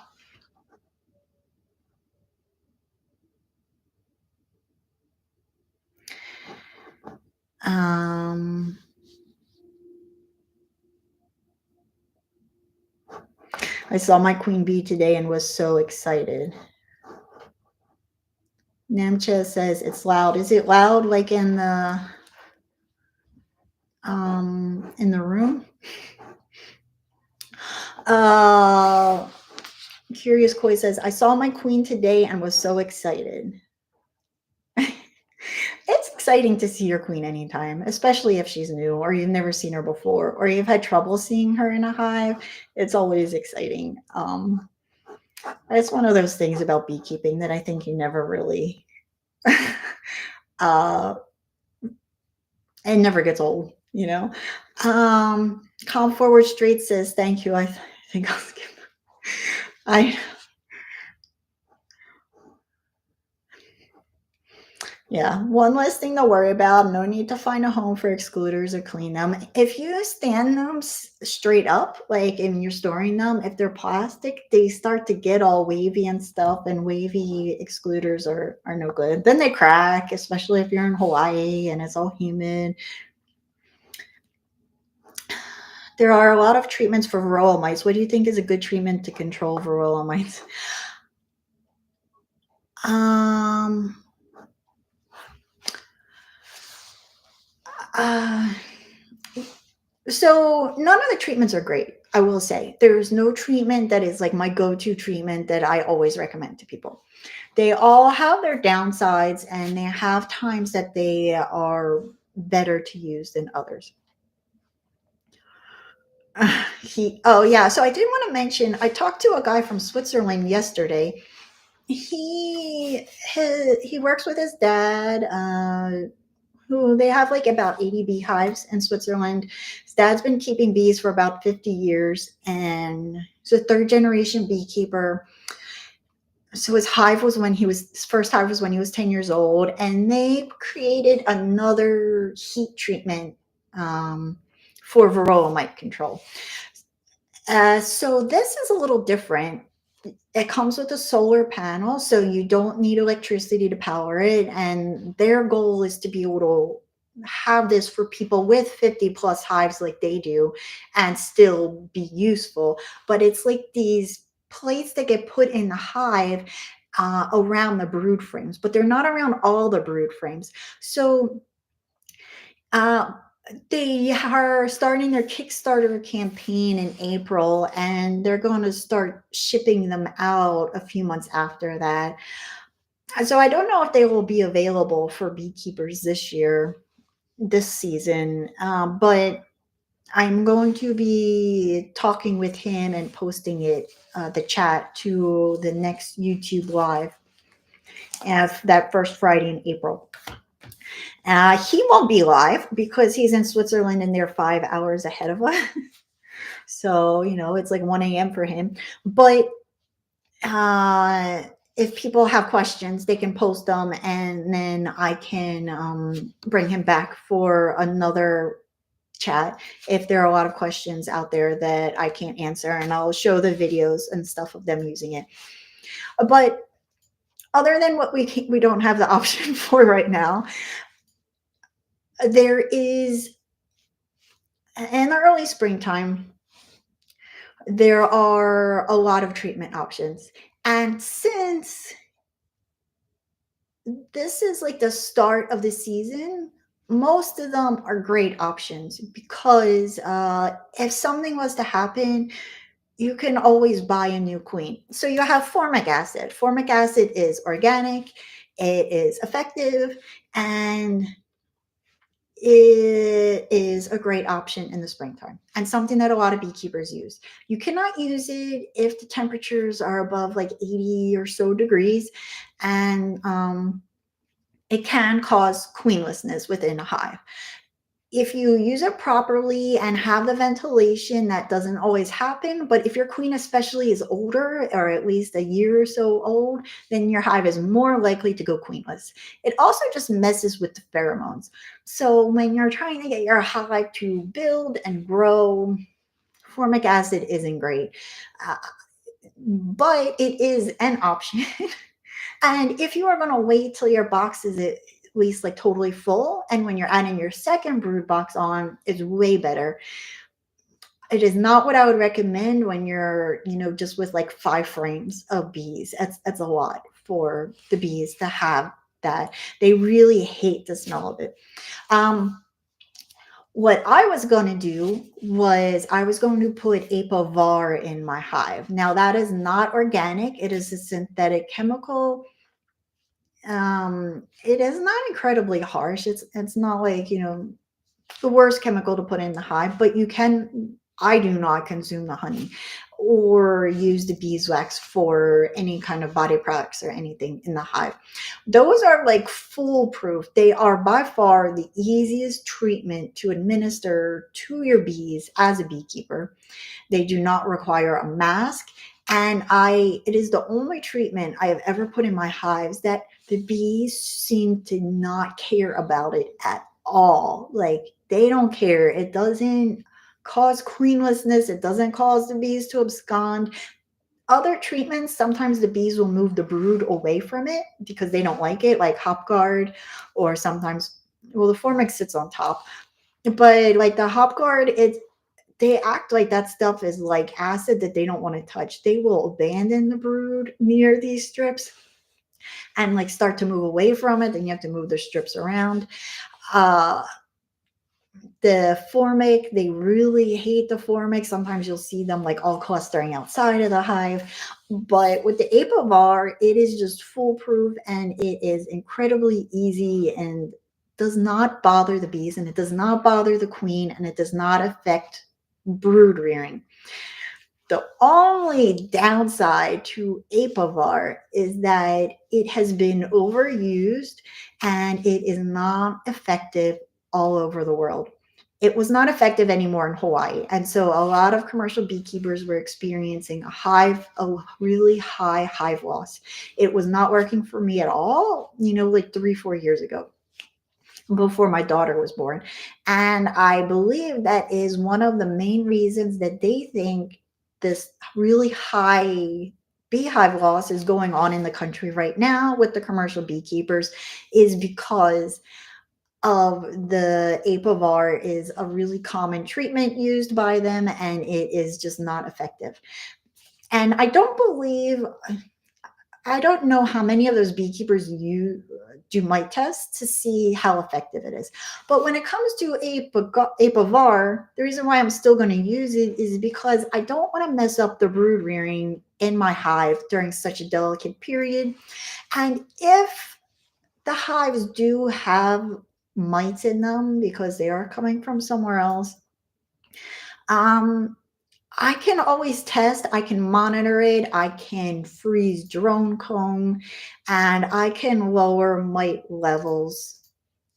Um, I saw my queen bee today and was so excited. Namcha says it's loud. Is it loud like in the room? Uh Curious Koi says, I saw my queen today and was so excited. It's exciting to see your queen anytime, especially if she's new or you've never seen her before or you've had trouble seeing her in a hive. It's always exciting. It's one of those things about beekeeping that I think you never really uh it never gets old, Calm Forward Straight says, thank you. I think I'll skip. I Yeah, one less thing to worry about. No need to find a home for excluders or clean them. If you stand them straight up, like and you're storing them, if they're plastic, they start to get all wavy and stuff, and wavy excluders are no good. Then they crack, especially if you're in Hawaii and it's all humid. There are a lot of treatments for varroa mites. What do you think is a good treatment to control varroa mites? Um, uh, So none of the treatments are great. I will say there's no treatment that is like my go-to treatment that I always recommend to people. They all have their downsides and they have times that they are better to use than others. Oh yeah. So I did want to mention, I talked to a guy from Switzerland yesterday. He works with his dad, who they have like about 80 beehives in Switzerland. His dad's been keeping bees for about 50 years and he's a third generation beekeeper. So his first hive was when he was 10 years old, and they created another heat treatment for varroa mite control. So this is a little different. It comes with a solar panel, so you don't need electricity to power it. And their goal is to be able to have this for people with 50 plus hives like they do and still be useful. But it's like these plates that get put in the hive around the brood frames, but they're not around all the brood frames. So uh, they are starting their Kickstarter campaign in April, and they're going to start shipping them out a few months after that. So I don't know if they will be available for beekeepers this year, this season, but I'm going to be talking with him and posting it, the chat, to the next YouTube live as that first Friday in April. He won't be live because he's in Switzerland and they're 5 hours ahead of us. So, it's like 1 a.m. for him. But uh, if people have questions, they can post them, and then I can bring him back for another chat if there are a lot of questions out there that I can't answer, and I'll show the videos and stuff of them using it. But other than what we don't have the option for right now, there is, in the early springtime, there are a lot of treatment options. And since this is like the start of the season, most of them are great options because if something was to happen, you can always buy a new queen. So you have formic acid. Formic acid is organic, it is effective, and it is a great option in the springtime and something that a lot of beekeepers use. You cannot use it if the temperatures are above like 80 or so degrees, and it can cause queenlessness within a hive. If you use it properly and have the ventilation, that doesn't always happen. But if your queen especially is older, or at least a year or so old, then your hive is more likely to go queenless. It also just messes with the pheromones. So when you're trying to get your hive to build and grow, formic acid isn't great. Uh, but it is an option. And if you are going to wait till your box is at least like totally full, and when you're adding your second brood box on, it's way better. It is not what I would recommend when you're, just with like 5 frames of bees. That's a lot for the bees to have that. They really hate the smell of it. What I was going to do was I was going to put Apivar in my hive. Now that is not organic. It is a synthetic chemical. It is not incredibly harsh. It's not like, the worst chemical to put in the hive, but I do not consume the honey or use the beeswax for any kind of body products or anything in the hive. Those are like foolproof. They are by far the easiest treatment to administer to your bees as a beekeeper. They do not require a mask. And it is the only treatment I have ever put in my hives that the bees seem to not care about it at all. Like, they don't care. It doesn't cause queenlessness. It doesn't cause the bees to abscond. Other treatments, sometimes the bees will move the brood away from it because they don't like it, like hop guard, or sometimes, well, the formic sits on top. But like the hop guard, they act like that stuff is like acid that they don't want to touch. They will abandon the brood near these strips and like start to move away from it. Then you have to move the strips around. Uh, the formic, they really hate the formic. Sometimes you'll see them like all clustering outside of the hive. But with the Apivar, it is just foolproof, and it is incredibly easy and does not bother the bees, and it does not bother the queen, and it does not affect brood rearing. The only downside to Apivar is that it has been overused and it is not effective all over the world. It was not effective anymore in Hawaii. And so a lot of commercial beekeepers were experiencing a really high hive loss. It was not working for me at all, like 3-4 years ago, before my daughter was born. And I believe that is one of the main reasons that they think this really high beehive loss is going on in the country right now with the commercial beekeepers, is because of the apivar is a really common treatment used by them, and it is just not effective. And I don't know how many of those beekeepers do mite tests to see how effective it is. But when it comes to apivar, the reason why I'm still going to use it is because I don't want to mess up the brood rearing in my hive during such a delicate period. And if the hives do have mites in them because they are coming from somewhere else, um, I can always test, I can monitor it, I can freeze drone comb, and I can lower mite levels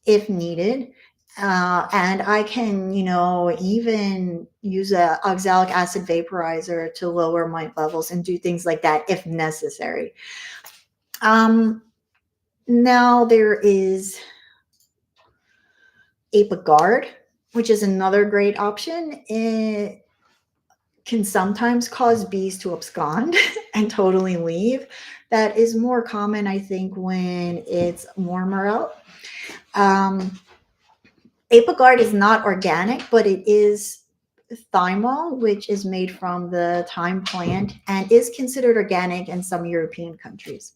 if needed. And I can, even use a oxalic acid vaporizer to lower mite levels and do things like that if necessary. Um, Now there is ApiGuard, which is another great option. It can sometimes cause bees to abscond and totally leave. That is more common, I think, when it's warmer out. Um, ApiGuard is not organic, but it is thymol, which is made from the thyme plant and is considered organic in some European countries.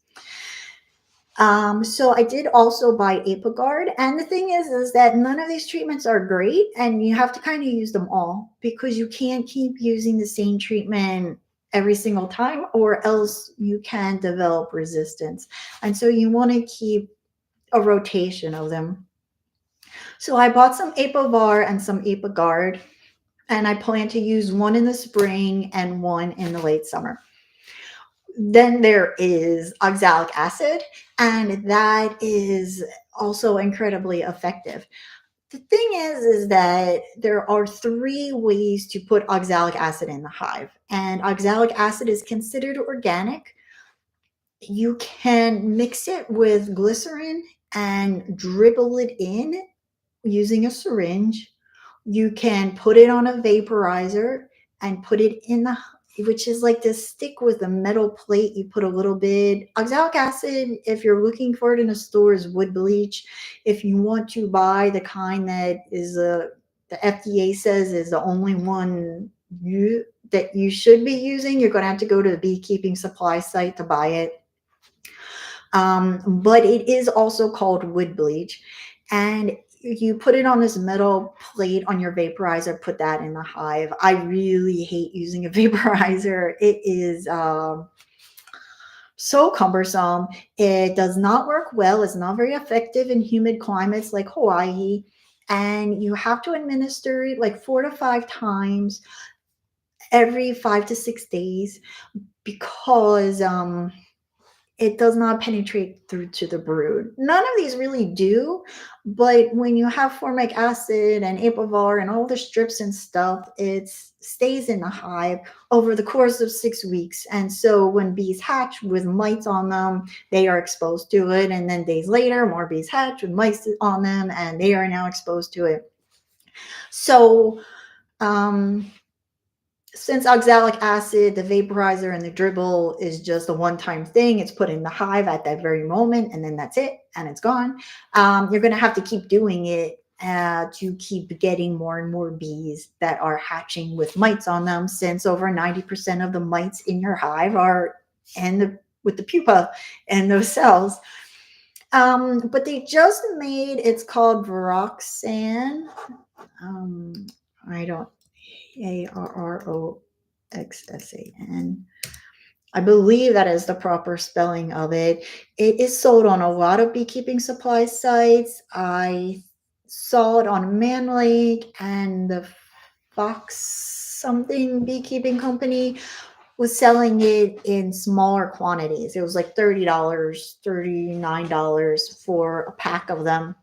So I did also buy ApiGuard, and the thing is that none of these treatments are great, and you have to kind of use them all because you can't keep using the same treatment every single time, or else you can develop resistance. And so you want to keep a rotation of them. So I bought some Apivar and some ApiGuard, and I plan to use one in the spring and one in the late summer. Then there is oxalic acid, and that is also incredibly effective. The thing is that there are three ways to put oxalic acid in the hive, and oxalic acid is considered organic. You can mix it with glycerin and dribble it in using a syringe. You can put it on a vaporizer and put it in which is like this stick with a metal plate. You put a little bit oxalic acid. If you're looking for it in a store, is wood bleach. If you want to buy the kind that is the FDA says is the only one that you should be using, you're going to have to go to the beekeeping supply site to buy it. But it is also called wood bleach, and you put it on this metal plate on your vaporizer, put that in the hive. I really hate using a vaporizer. It is so cumbersome. It does not work well. It's not very effective in humid climates like Hawaii. And you have to administer it like 4 to 5 times every 5 to 6 days because it does not penetrate through to the brood. None of these really do, but when you have formic acid and apivar and all the strips and stuff, it stays in the hive over the course of 6 weeks. And so when bees hatch with mites on them, they are exposed to it. And then days later, more bees hatch with mites on them, and they are now exposed to it. So, since oxalic acid, the vaporizer, and the dribble is just a one-time thing, it's put in the hive at that very moment, and then that's it, and it's gone. You're going to have to keep doing it to keep getting more and more bees that are hatching with mites on them, since over 90% of the mites in your hive are with the pupa and those cells. But they just made, it's called Varoxan. I don't Arroxsan. I believe that is the proper spelling of it. It is sold on a lot of beekeeping supply sites. I saw it on Man Lake, and the Fox something beekeeping company was selling it in smaller quantities. It was like $30, $39 for a pack of them,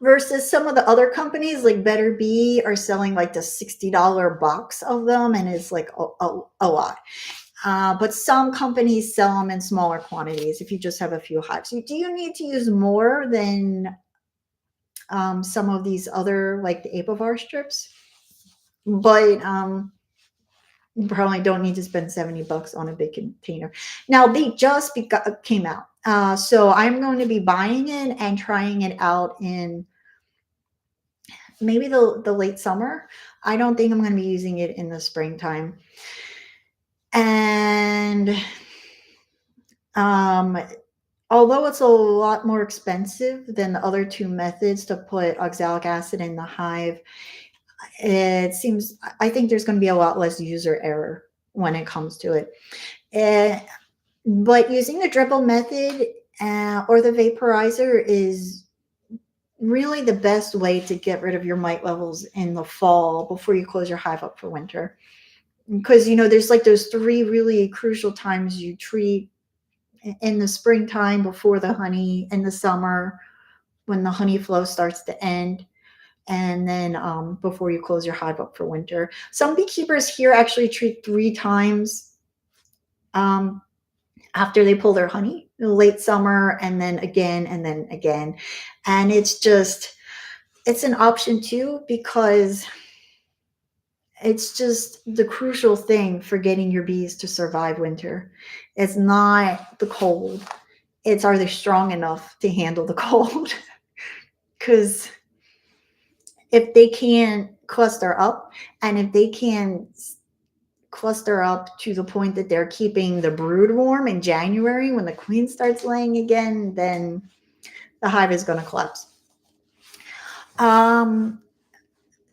versus some of the other companies like Better Bee are selling like the $60 box of them, and it's like a lot. But some companies sell them in smaller quantities if you just have a few hives. Do you need to use more than some of these other, like the apivar strips? But probably don't need to spend $70 on a big container. Now they just came out. So I'm going to be buying it and trying it out in maybe the late summer. I don't think I'm going to be using it in the springtime. And um, although it's a lot more expensive than the other two methods to put oxalic acid in the hive, it seems, I think there's going to be a lot less user error when it comes to it. But using the dribble method or the vaporizer is really the best way to get rid of your mite levels in the fall before you close your hive up for winter. Because, there's like those three really crucial times you treat: in the springtime before the honey, in the summer when the honey flow starts to end, and then before you close your hive up for winter. Some beekeepers here actually treat 3 times after they pull their honey: late summer, and then again, and then again. And it's an option too, because it's just the crucial thing for getting your bees to survive winter. It's not the cold. It's, are they strong enough to handle the cold? Because if they can't cluster up, and if they can cluster up to the point that they're keeping the brood warm in January when the queen starts laying again, then the hive is going to collapse.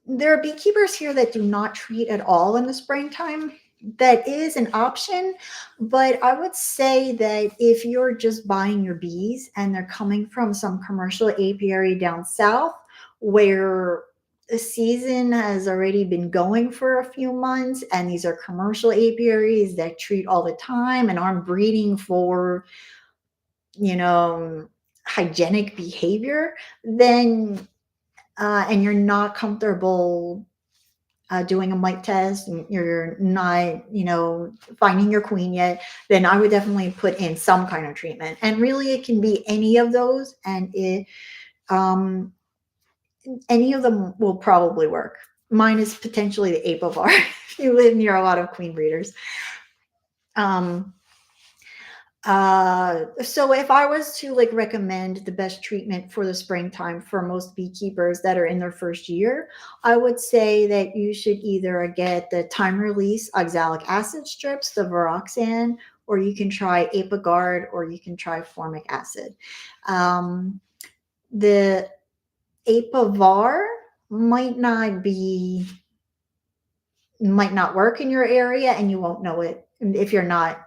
There are beekeepers here that do not treat at all in the springtime. That is an option, but I would say that if you're just buying your bees and they're coming from some commercial apiary down south where the season has already been going for a few months, and these are commercial apiaries that treat all the time and aren't breeding for, hygienic behavior, then and you're not comfortable doing a mite test, and you're not, finding your queen yet, then I would definitely put in some kind of treatment. And really, it can be any of those, and any of them will probably work. Mine is potentially the apivar if you live near a lot of queen breeders. So if I was to recommend the best treatment for the springtime for most beekeepers that are in their first year, I would say that you should either get the time release oxalic acid strips, the Varoxan, or you can try Apiguard, or you can try formic acid. The Apivar might not work in your area, and you won't know it if you're not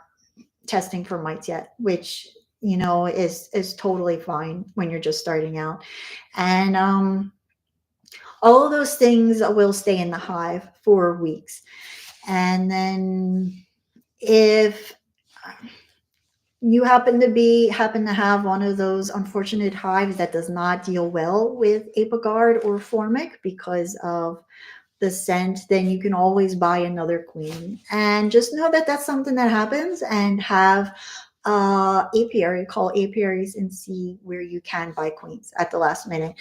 testing for mites yet, which is totally fine when you're just starting out. And all of those things will stay in the hive for weeks. And then if you happen to have one of those unfortunate hives that does not deal well with Apiguard or Formic because of the scent, then you can always buy another queen. And just know that that's something that happens, and have apiary, call apiaries and see where you can buy queens at the last minute.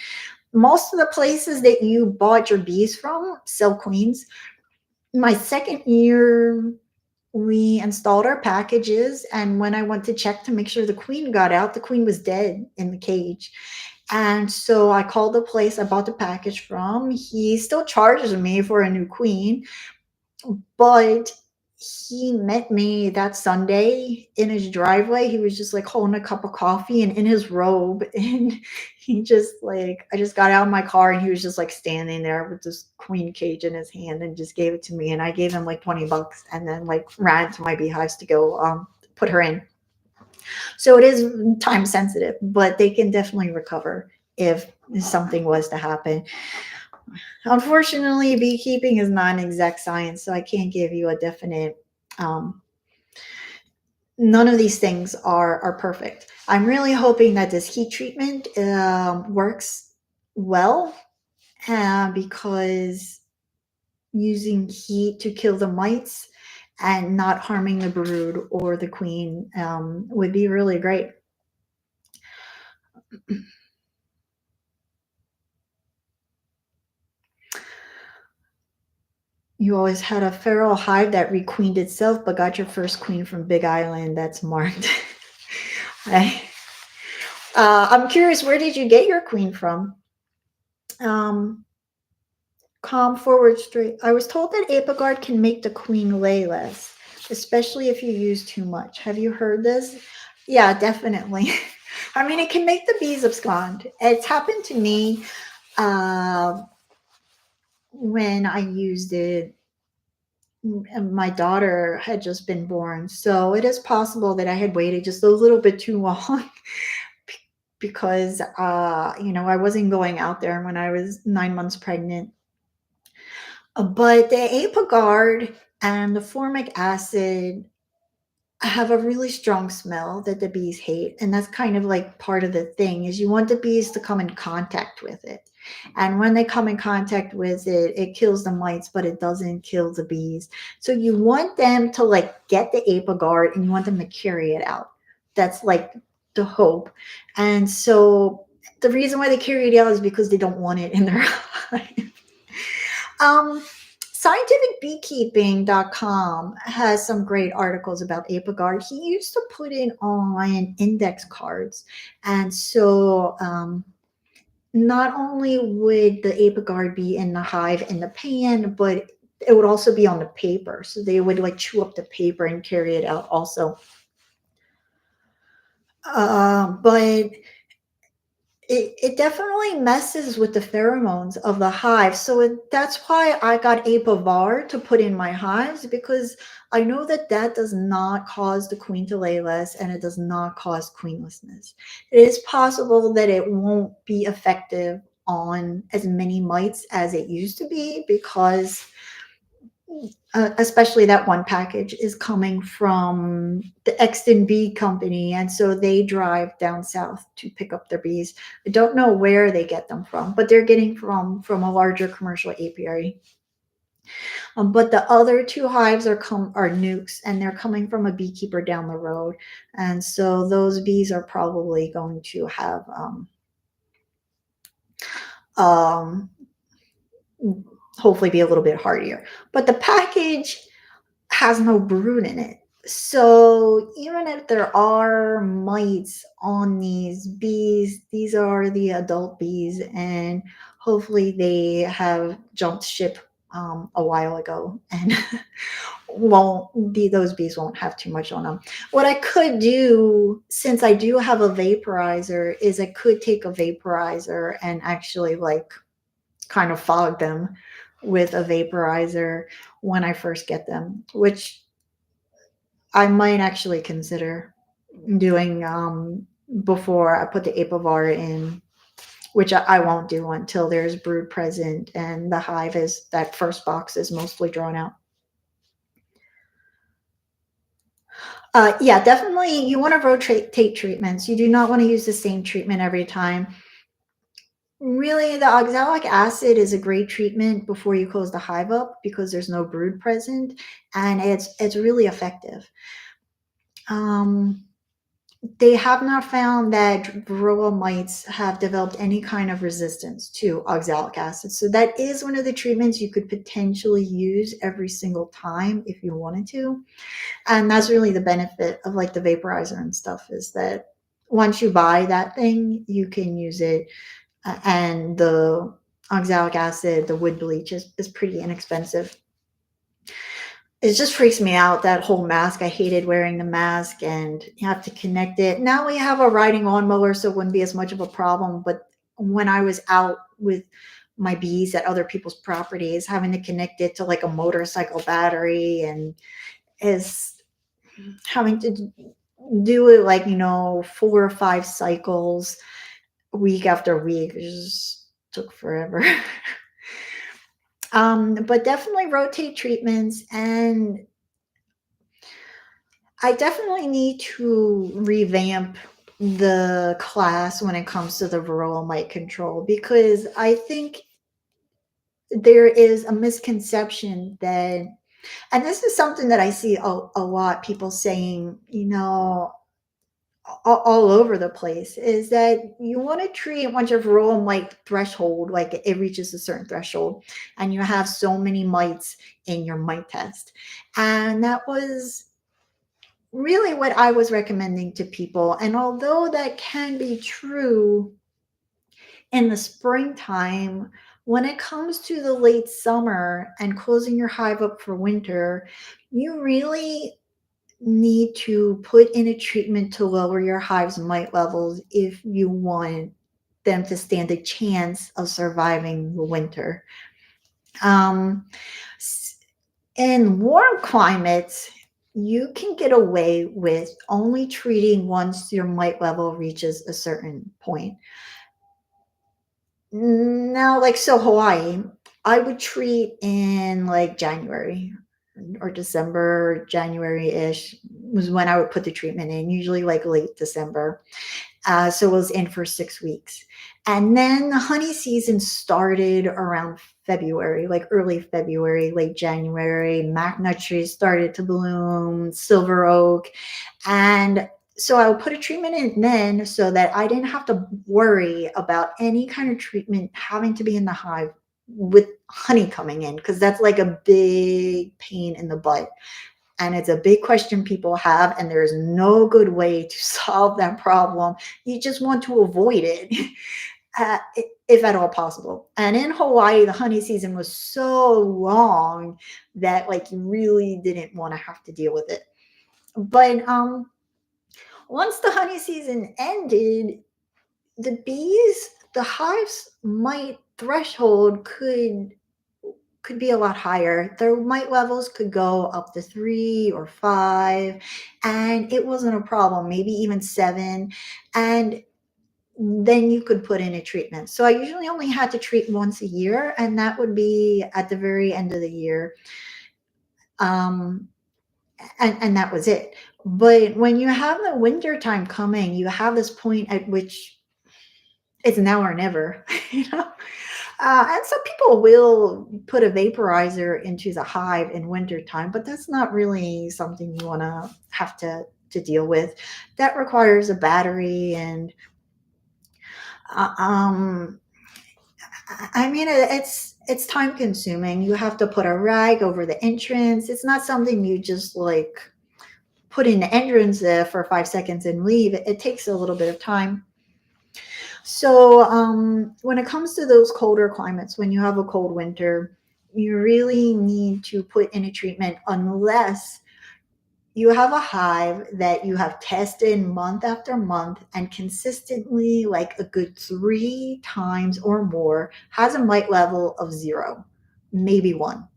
Most of the places that you bought your bees from sell queens. My second year, we installed our packages, and when I went to check to make sure the queen got out, the queen was dead in the cage. And so I called the place I bought the package from. He still charges me for a new queen, but he met me that Sunday in his driveway. He was just holding a cup of coffee and in his robe. And he just I just got out of my car, and he was just standing there with this queen cage in his hand, and just gave it to me. And I gave him $20, and then ran to my beehives to go put her in. So it is time sensitive, but they can definitely recover if something was to happen. Unfortunately, beekeeping is not an exact science, so I can't give you a definite. None of these things are perfect. I'm really hoping that this heat treatment works well, because using heat to kill the mites and not harming the brood or the queen would be really great. You always had a feral hive that requeened itself, but got your first queen from Big Island. That's marked. I, I'm curious, where did you get your queen from? Um, Calm forward straight. I was told that Apagard can make the queen lay less, especially if you use too much. Have you heard this? Yeah, definitely. I mean, it can make the bees abscond. It's happened to me uh, when I used it. My daughter had just been born, so it is possible that I had waited just a little bit too long because I wasn't going out there when I was 9 months pregnant. But the Apagard and the formic acid have a really strong smell that the bees hate, and that's kind of like part of the thing is you want the bees to come in contact with it, and when they come in contact with it, it kills the mites, but it doesn't kill the bees. So you want them to like get the Apagard and you want them to carry it out. That's like the hope. And so the reason why they carry it out is because they don't want it in their hive. um scientificbeekeeping.com has some great articles about Apagard. He used to put it on index cards. And so not only would the Apagard be in the hive in the pan, but it would also be on the paper. So they would like chew up the paper and carry it out also. But it definitely messes with the pheromones of the hive. So that's why I got Apivar to put in my hives, because I know that that does not cause the queen to lay less and it does not cause queenlessness. It is possible that it won't be effective on as many mites as it used to be because especially that one package is coming from the Exton Bee Company, and so they drive down south to pick up their bees. I don't know where they get them from, but they're getting from a larger commercial apiary. But the other two hives are nukes, and they're coming from a beekeeper down the road, and so those bees are probably going to have um, hopefully be a little bit hardier. But the package has no brood in it. So even if there are mites on these bees, these are the adult bees, and hopefully they have jumped ship a while ago and won't be those bees won't have too much on them. What I could do, since I do have a vaporizer, is I could take a vaporizer and actually like kind of fog them with a vaporizer when I first get them, which I might actually consider doing before I put the Apivar in, which I won't do until there's brood present and the hive is that first box is mostly drawn out. Yeah, definitely. You want to rotate treatments. You do not want to use the same treatment every time. Really, the oxalic acid is a great treatment before you close the hive up because there's no brood present, and it's really effective. Um, they have not found that varroa mites have developed any kind of resistance to oxalic acid. So that is one of the treatments you could potentially use every single time if you wanted to. And that's really the benefit of like the vaporizer and stuff is that once you buy that thing, you can use it. And the oxalic acid, the wood bleach is pretty inexpensive. It just freaks me out, that whole mask. I hated wearing the mask and you have to connect it. Now we have a riding lawnmower, so it wouldn't be as much of a problem. But when I was out with my bees at other people's properties, having to connect it to like a motorcycle battery and is having to do it like, 4 or 5 cycles week after week. It just took forever. But definitely rotate treatments, and I definitely need to revamp the class when it comes to the varroa mite control, because I think there is a misconception that, and this is something that I see a lot, people saying, all over the place, is that you want to treat once your varroa mite threshold, like it reaches a certain threshold, and you have so many mites in your mite test. And that was really what I was recommending to people. And although that can be true in the springtime, when it comes to the late summer and closing your hive up for winter, you really need to put in a treatment to lower your hive's mite levels if you want them to stand a chance of surviving the winter. Um, in warm climates, you can get away with only treating once your mite level reaches a certain point. Now, like, so Hawaii, I would treat in like January or December, January-ish was when I would put the treatment in, usually like late December. So it was in for 6 weeks. And then the honey season started around February, like early February, late January. Mac nut trees started to bloom, silver oak. And so I would put a treatment in then so that I didn't have to worry about any kind of treatment having to be in the hive with honey coming in, because that's like a big pain in the butt. And it's a big question people have, and there's no good way to solve that problem. You just want to avoid it, if at all possible. And in Hawaii, the honey season was so long that like you really didn't want to have to deal with it. But once the honey season ended, the hives mite threshold could be a lot higher. Their mite levels could go up to 3 or 5, and it wasn't a problem, maybe even 7. And then you could put in a treatment. So I usually only had to treat once a year, and that would be at the very end of the year. Um, and that was it. But when you have the winter time coming, you have this point at which it's now or never, you know? And some people will put a vaporizer into the hive in wintertime, but that's not really something you want to have to deal with. That requires a battery, and uh, um, I mean, it's time consuming. You have to put a rag over the entrance. It's not something you just like put in the entrance for 5 seconds and leave. It takes a little bit of time. So when it comes to those colder climates, when you have a cold winter, you really need to put in a treatment unless you have a hive that you have tested month after month and consistently, like a good 3 times or more, has a mite level of 0, maybe 1.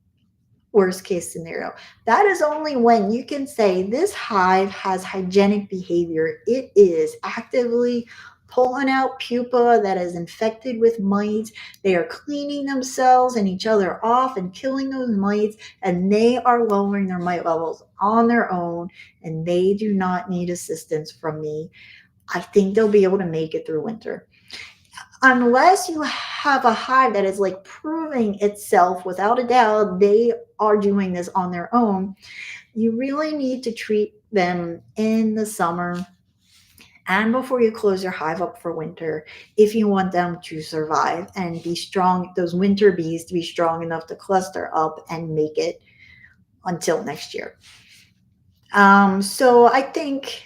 Worst case scenario. That is only when you can say this hive has hygienic behavior. It is actively pulling out pupa that is infected with mites. They are cleaning themselves and each other off and killing those mites, and they are lowering their mite levels on their own, and they do not need assistance from me. I think they'll be able to make it through winter. Unless you have a hive that is like proving itself without a doubt they are doing this on their own, you really need to treat them in the summer and before you close your hive up for winter if you want them to survive and be strong, those winter bees to be strong enough to cluster up and make it until next year. So I think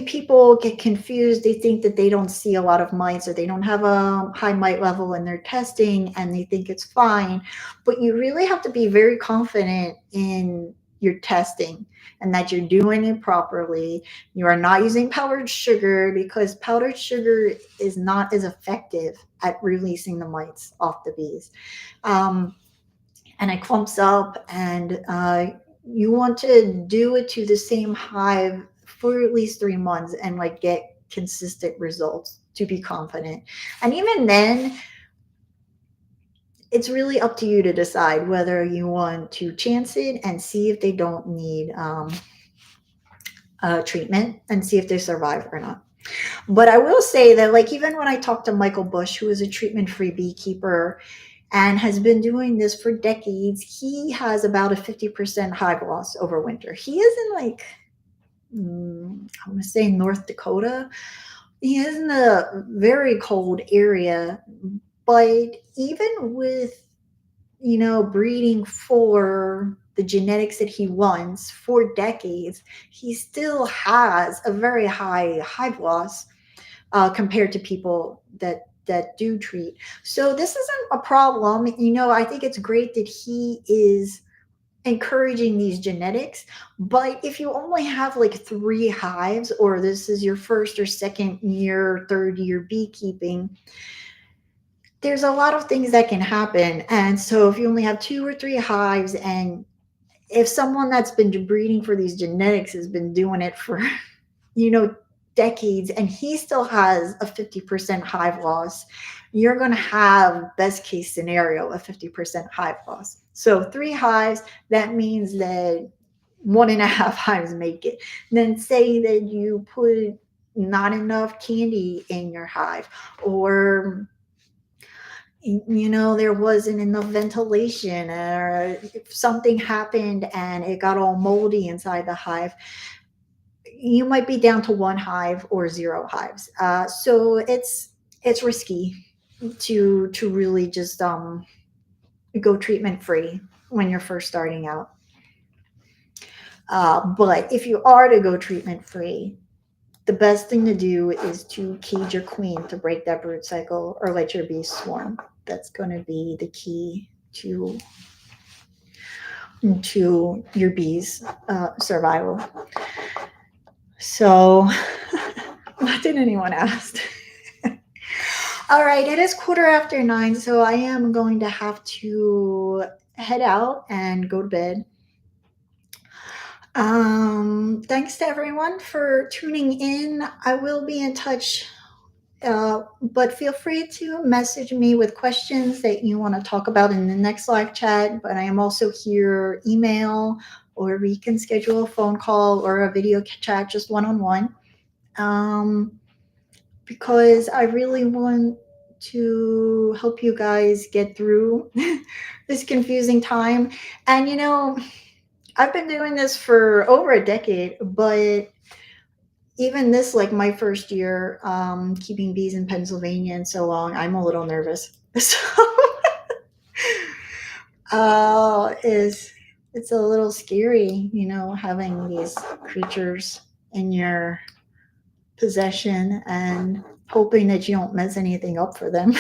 people get confused. They think that they don't see a lot of mites or they don't have a high mite level in their testing and they think it's fine. But you really have to be very confident in your testing and that you're doing it properly. You are not using powdered sugar, because powdered sugar is not as effective at releasing the mites off the bees. Um, and it clumps up, and you want to do it to the same hive for at least 3 months and like get consistent results to be confident. And even then, it's really up to you to decide whether you want to chance it and see if they don't need treatment and see if they survive or not. But I will say that, like, even when I talked to Michael Bush, who is a treatment-free beekeeper and has been doing this for decades, he has about a 50% hive loss over winter. He isn't like I'm going to say North Dakota. He is in a very cold area, but even with, breeding for the genetics that he wants for decades, he still has a very high hive loss compared to people that do treat. So this isn't a problem. I think it's great that he is encouraging these genetics, but if you only have like 3 hives, or this is your first or second year, third year beekeeping, there's a lot of things that can happen. And so if you only have 2 or 3 hives, and if someone that's been breeding for these genetics has been doing it for you know decades, and he still has a 50% hive loss, you're going to have best case scenario a 50% hive loss. So 3 hives, that means that 1.5 hives make it. Then say that you put not enough candy in your hive, or there wasn't enough ventilation, or if something happened and it got all moldy inside the hive, you might be down to 1 hive or 0 hives. So it's risky to really just go treatment free when you're first starting out. But if you are to go treatment free, the best thing to do is to cage your queen to break that brood cycle, or let your bees swarm. That's going to be the key to your bees' survival. So, what did anyone ask? All right, it is 9:15, so I am going to have to head out and go to bed. Thanks to everyone for tuning in. I will be in touch, but feel free to message me with questions that you want to talk about in the next live chat. But I am also here, email, or we can schedule a phone call or a video chat, just one-on-one. Because I really want to help you guys get through this confusing time. And I've been doing this for over a decade, but even this, like my first year keeping bees in Pennsylvania and so on, I'm a little nervous. So it's a little scary, having these creatures in your possession and hoping that you don't mess anything up for them.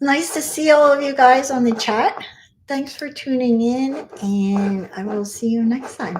Nice to see all of you guys on the chat. Thanks for tuning in, and I will see you next time.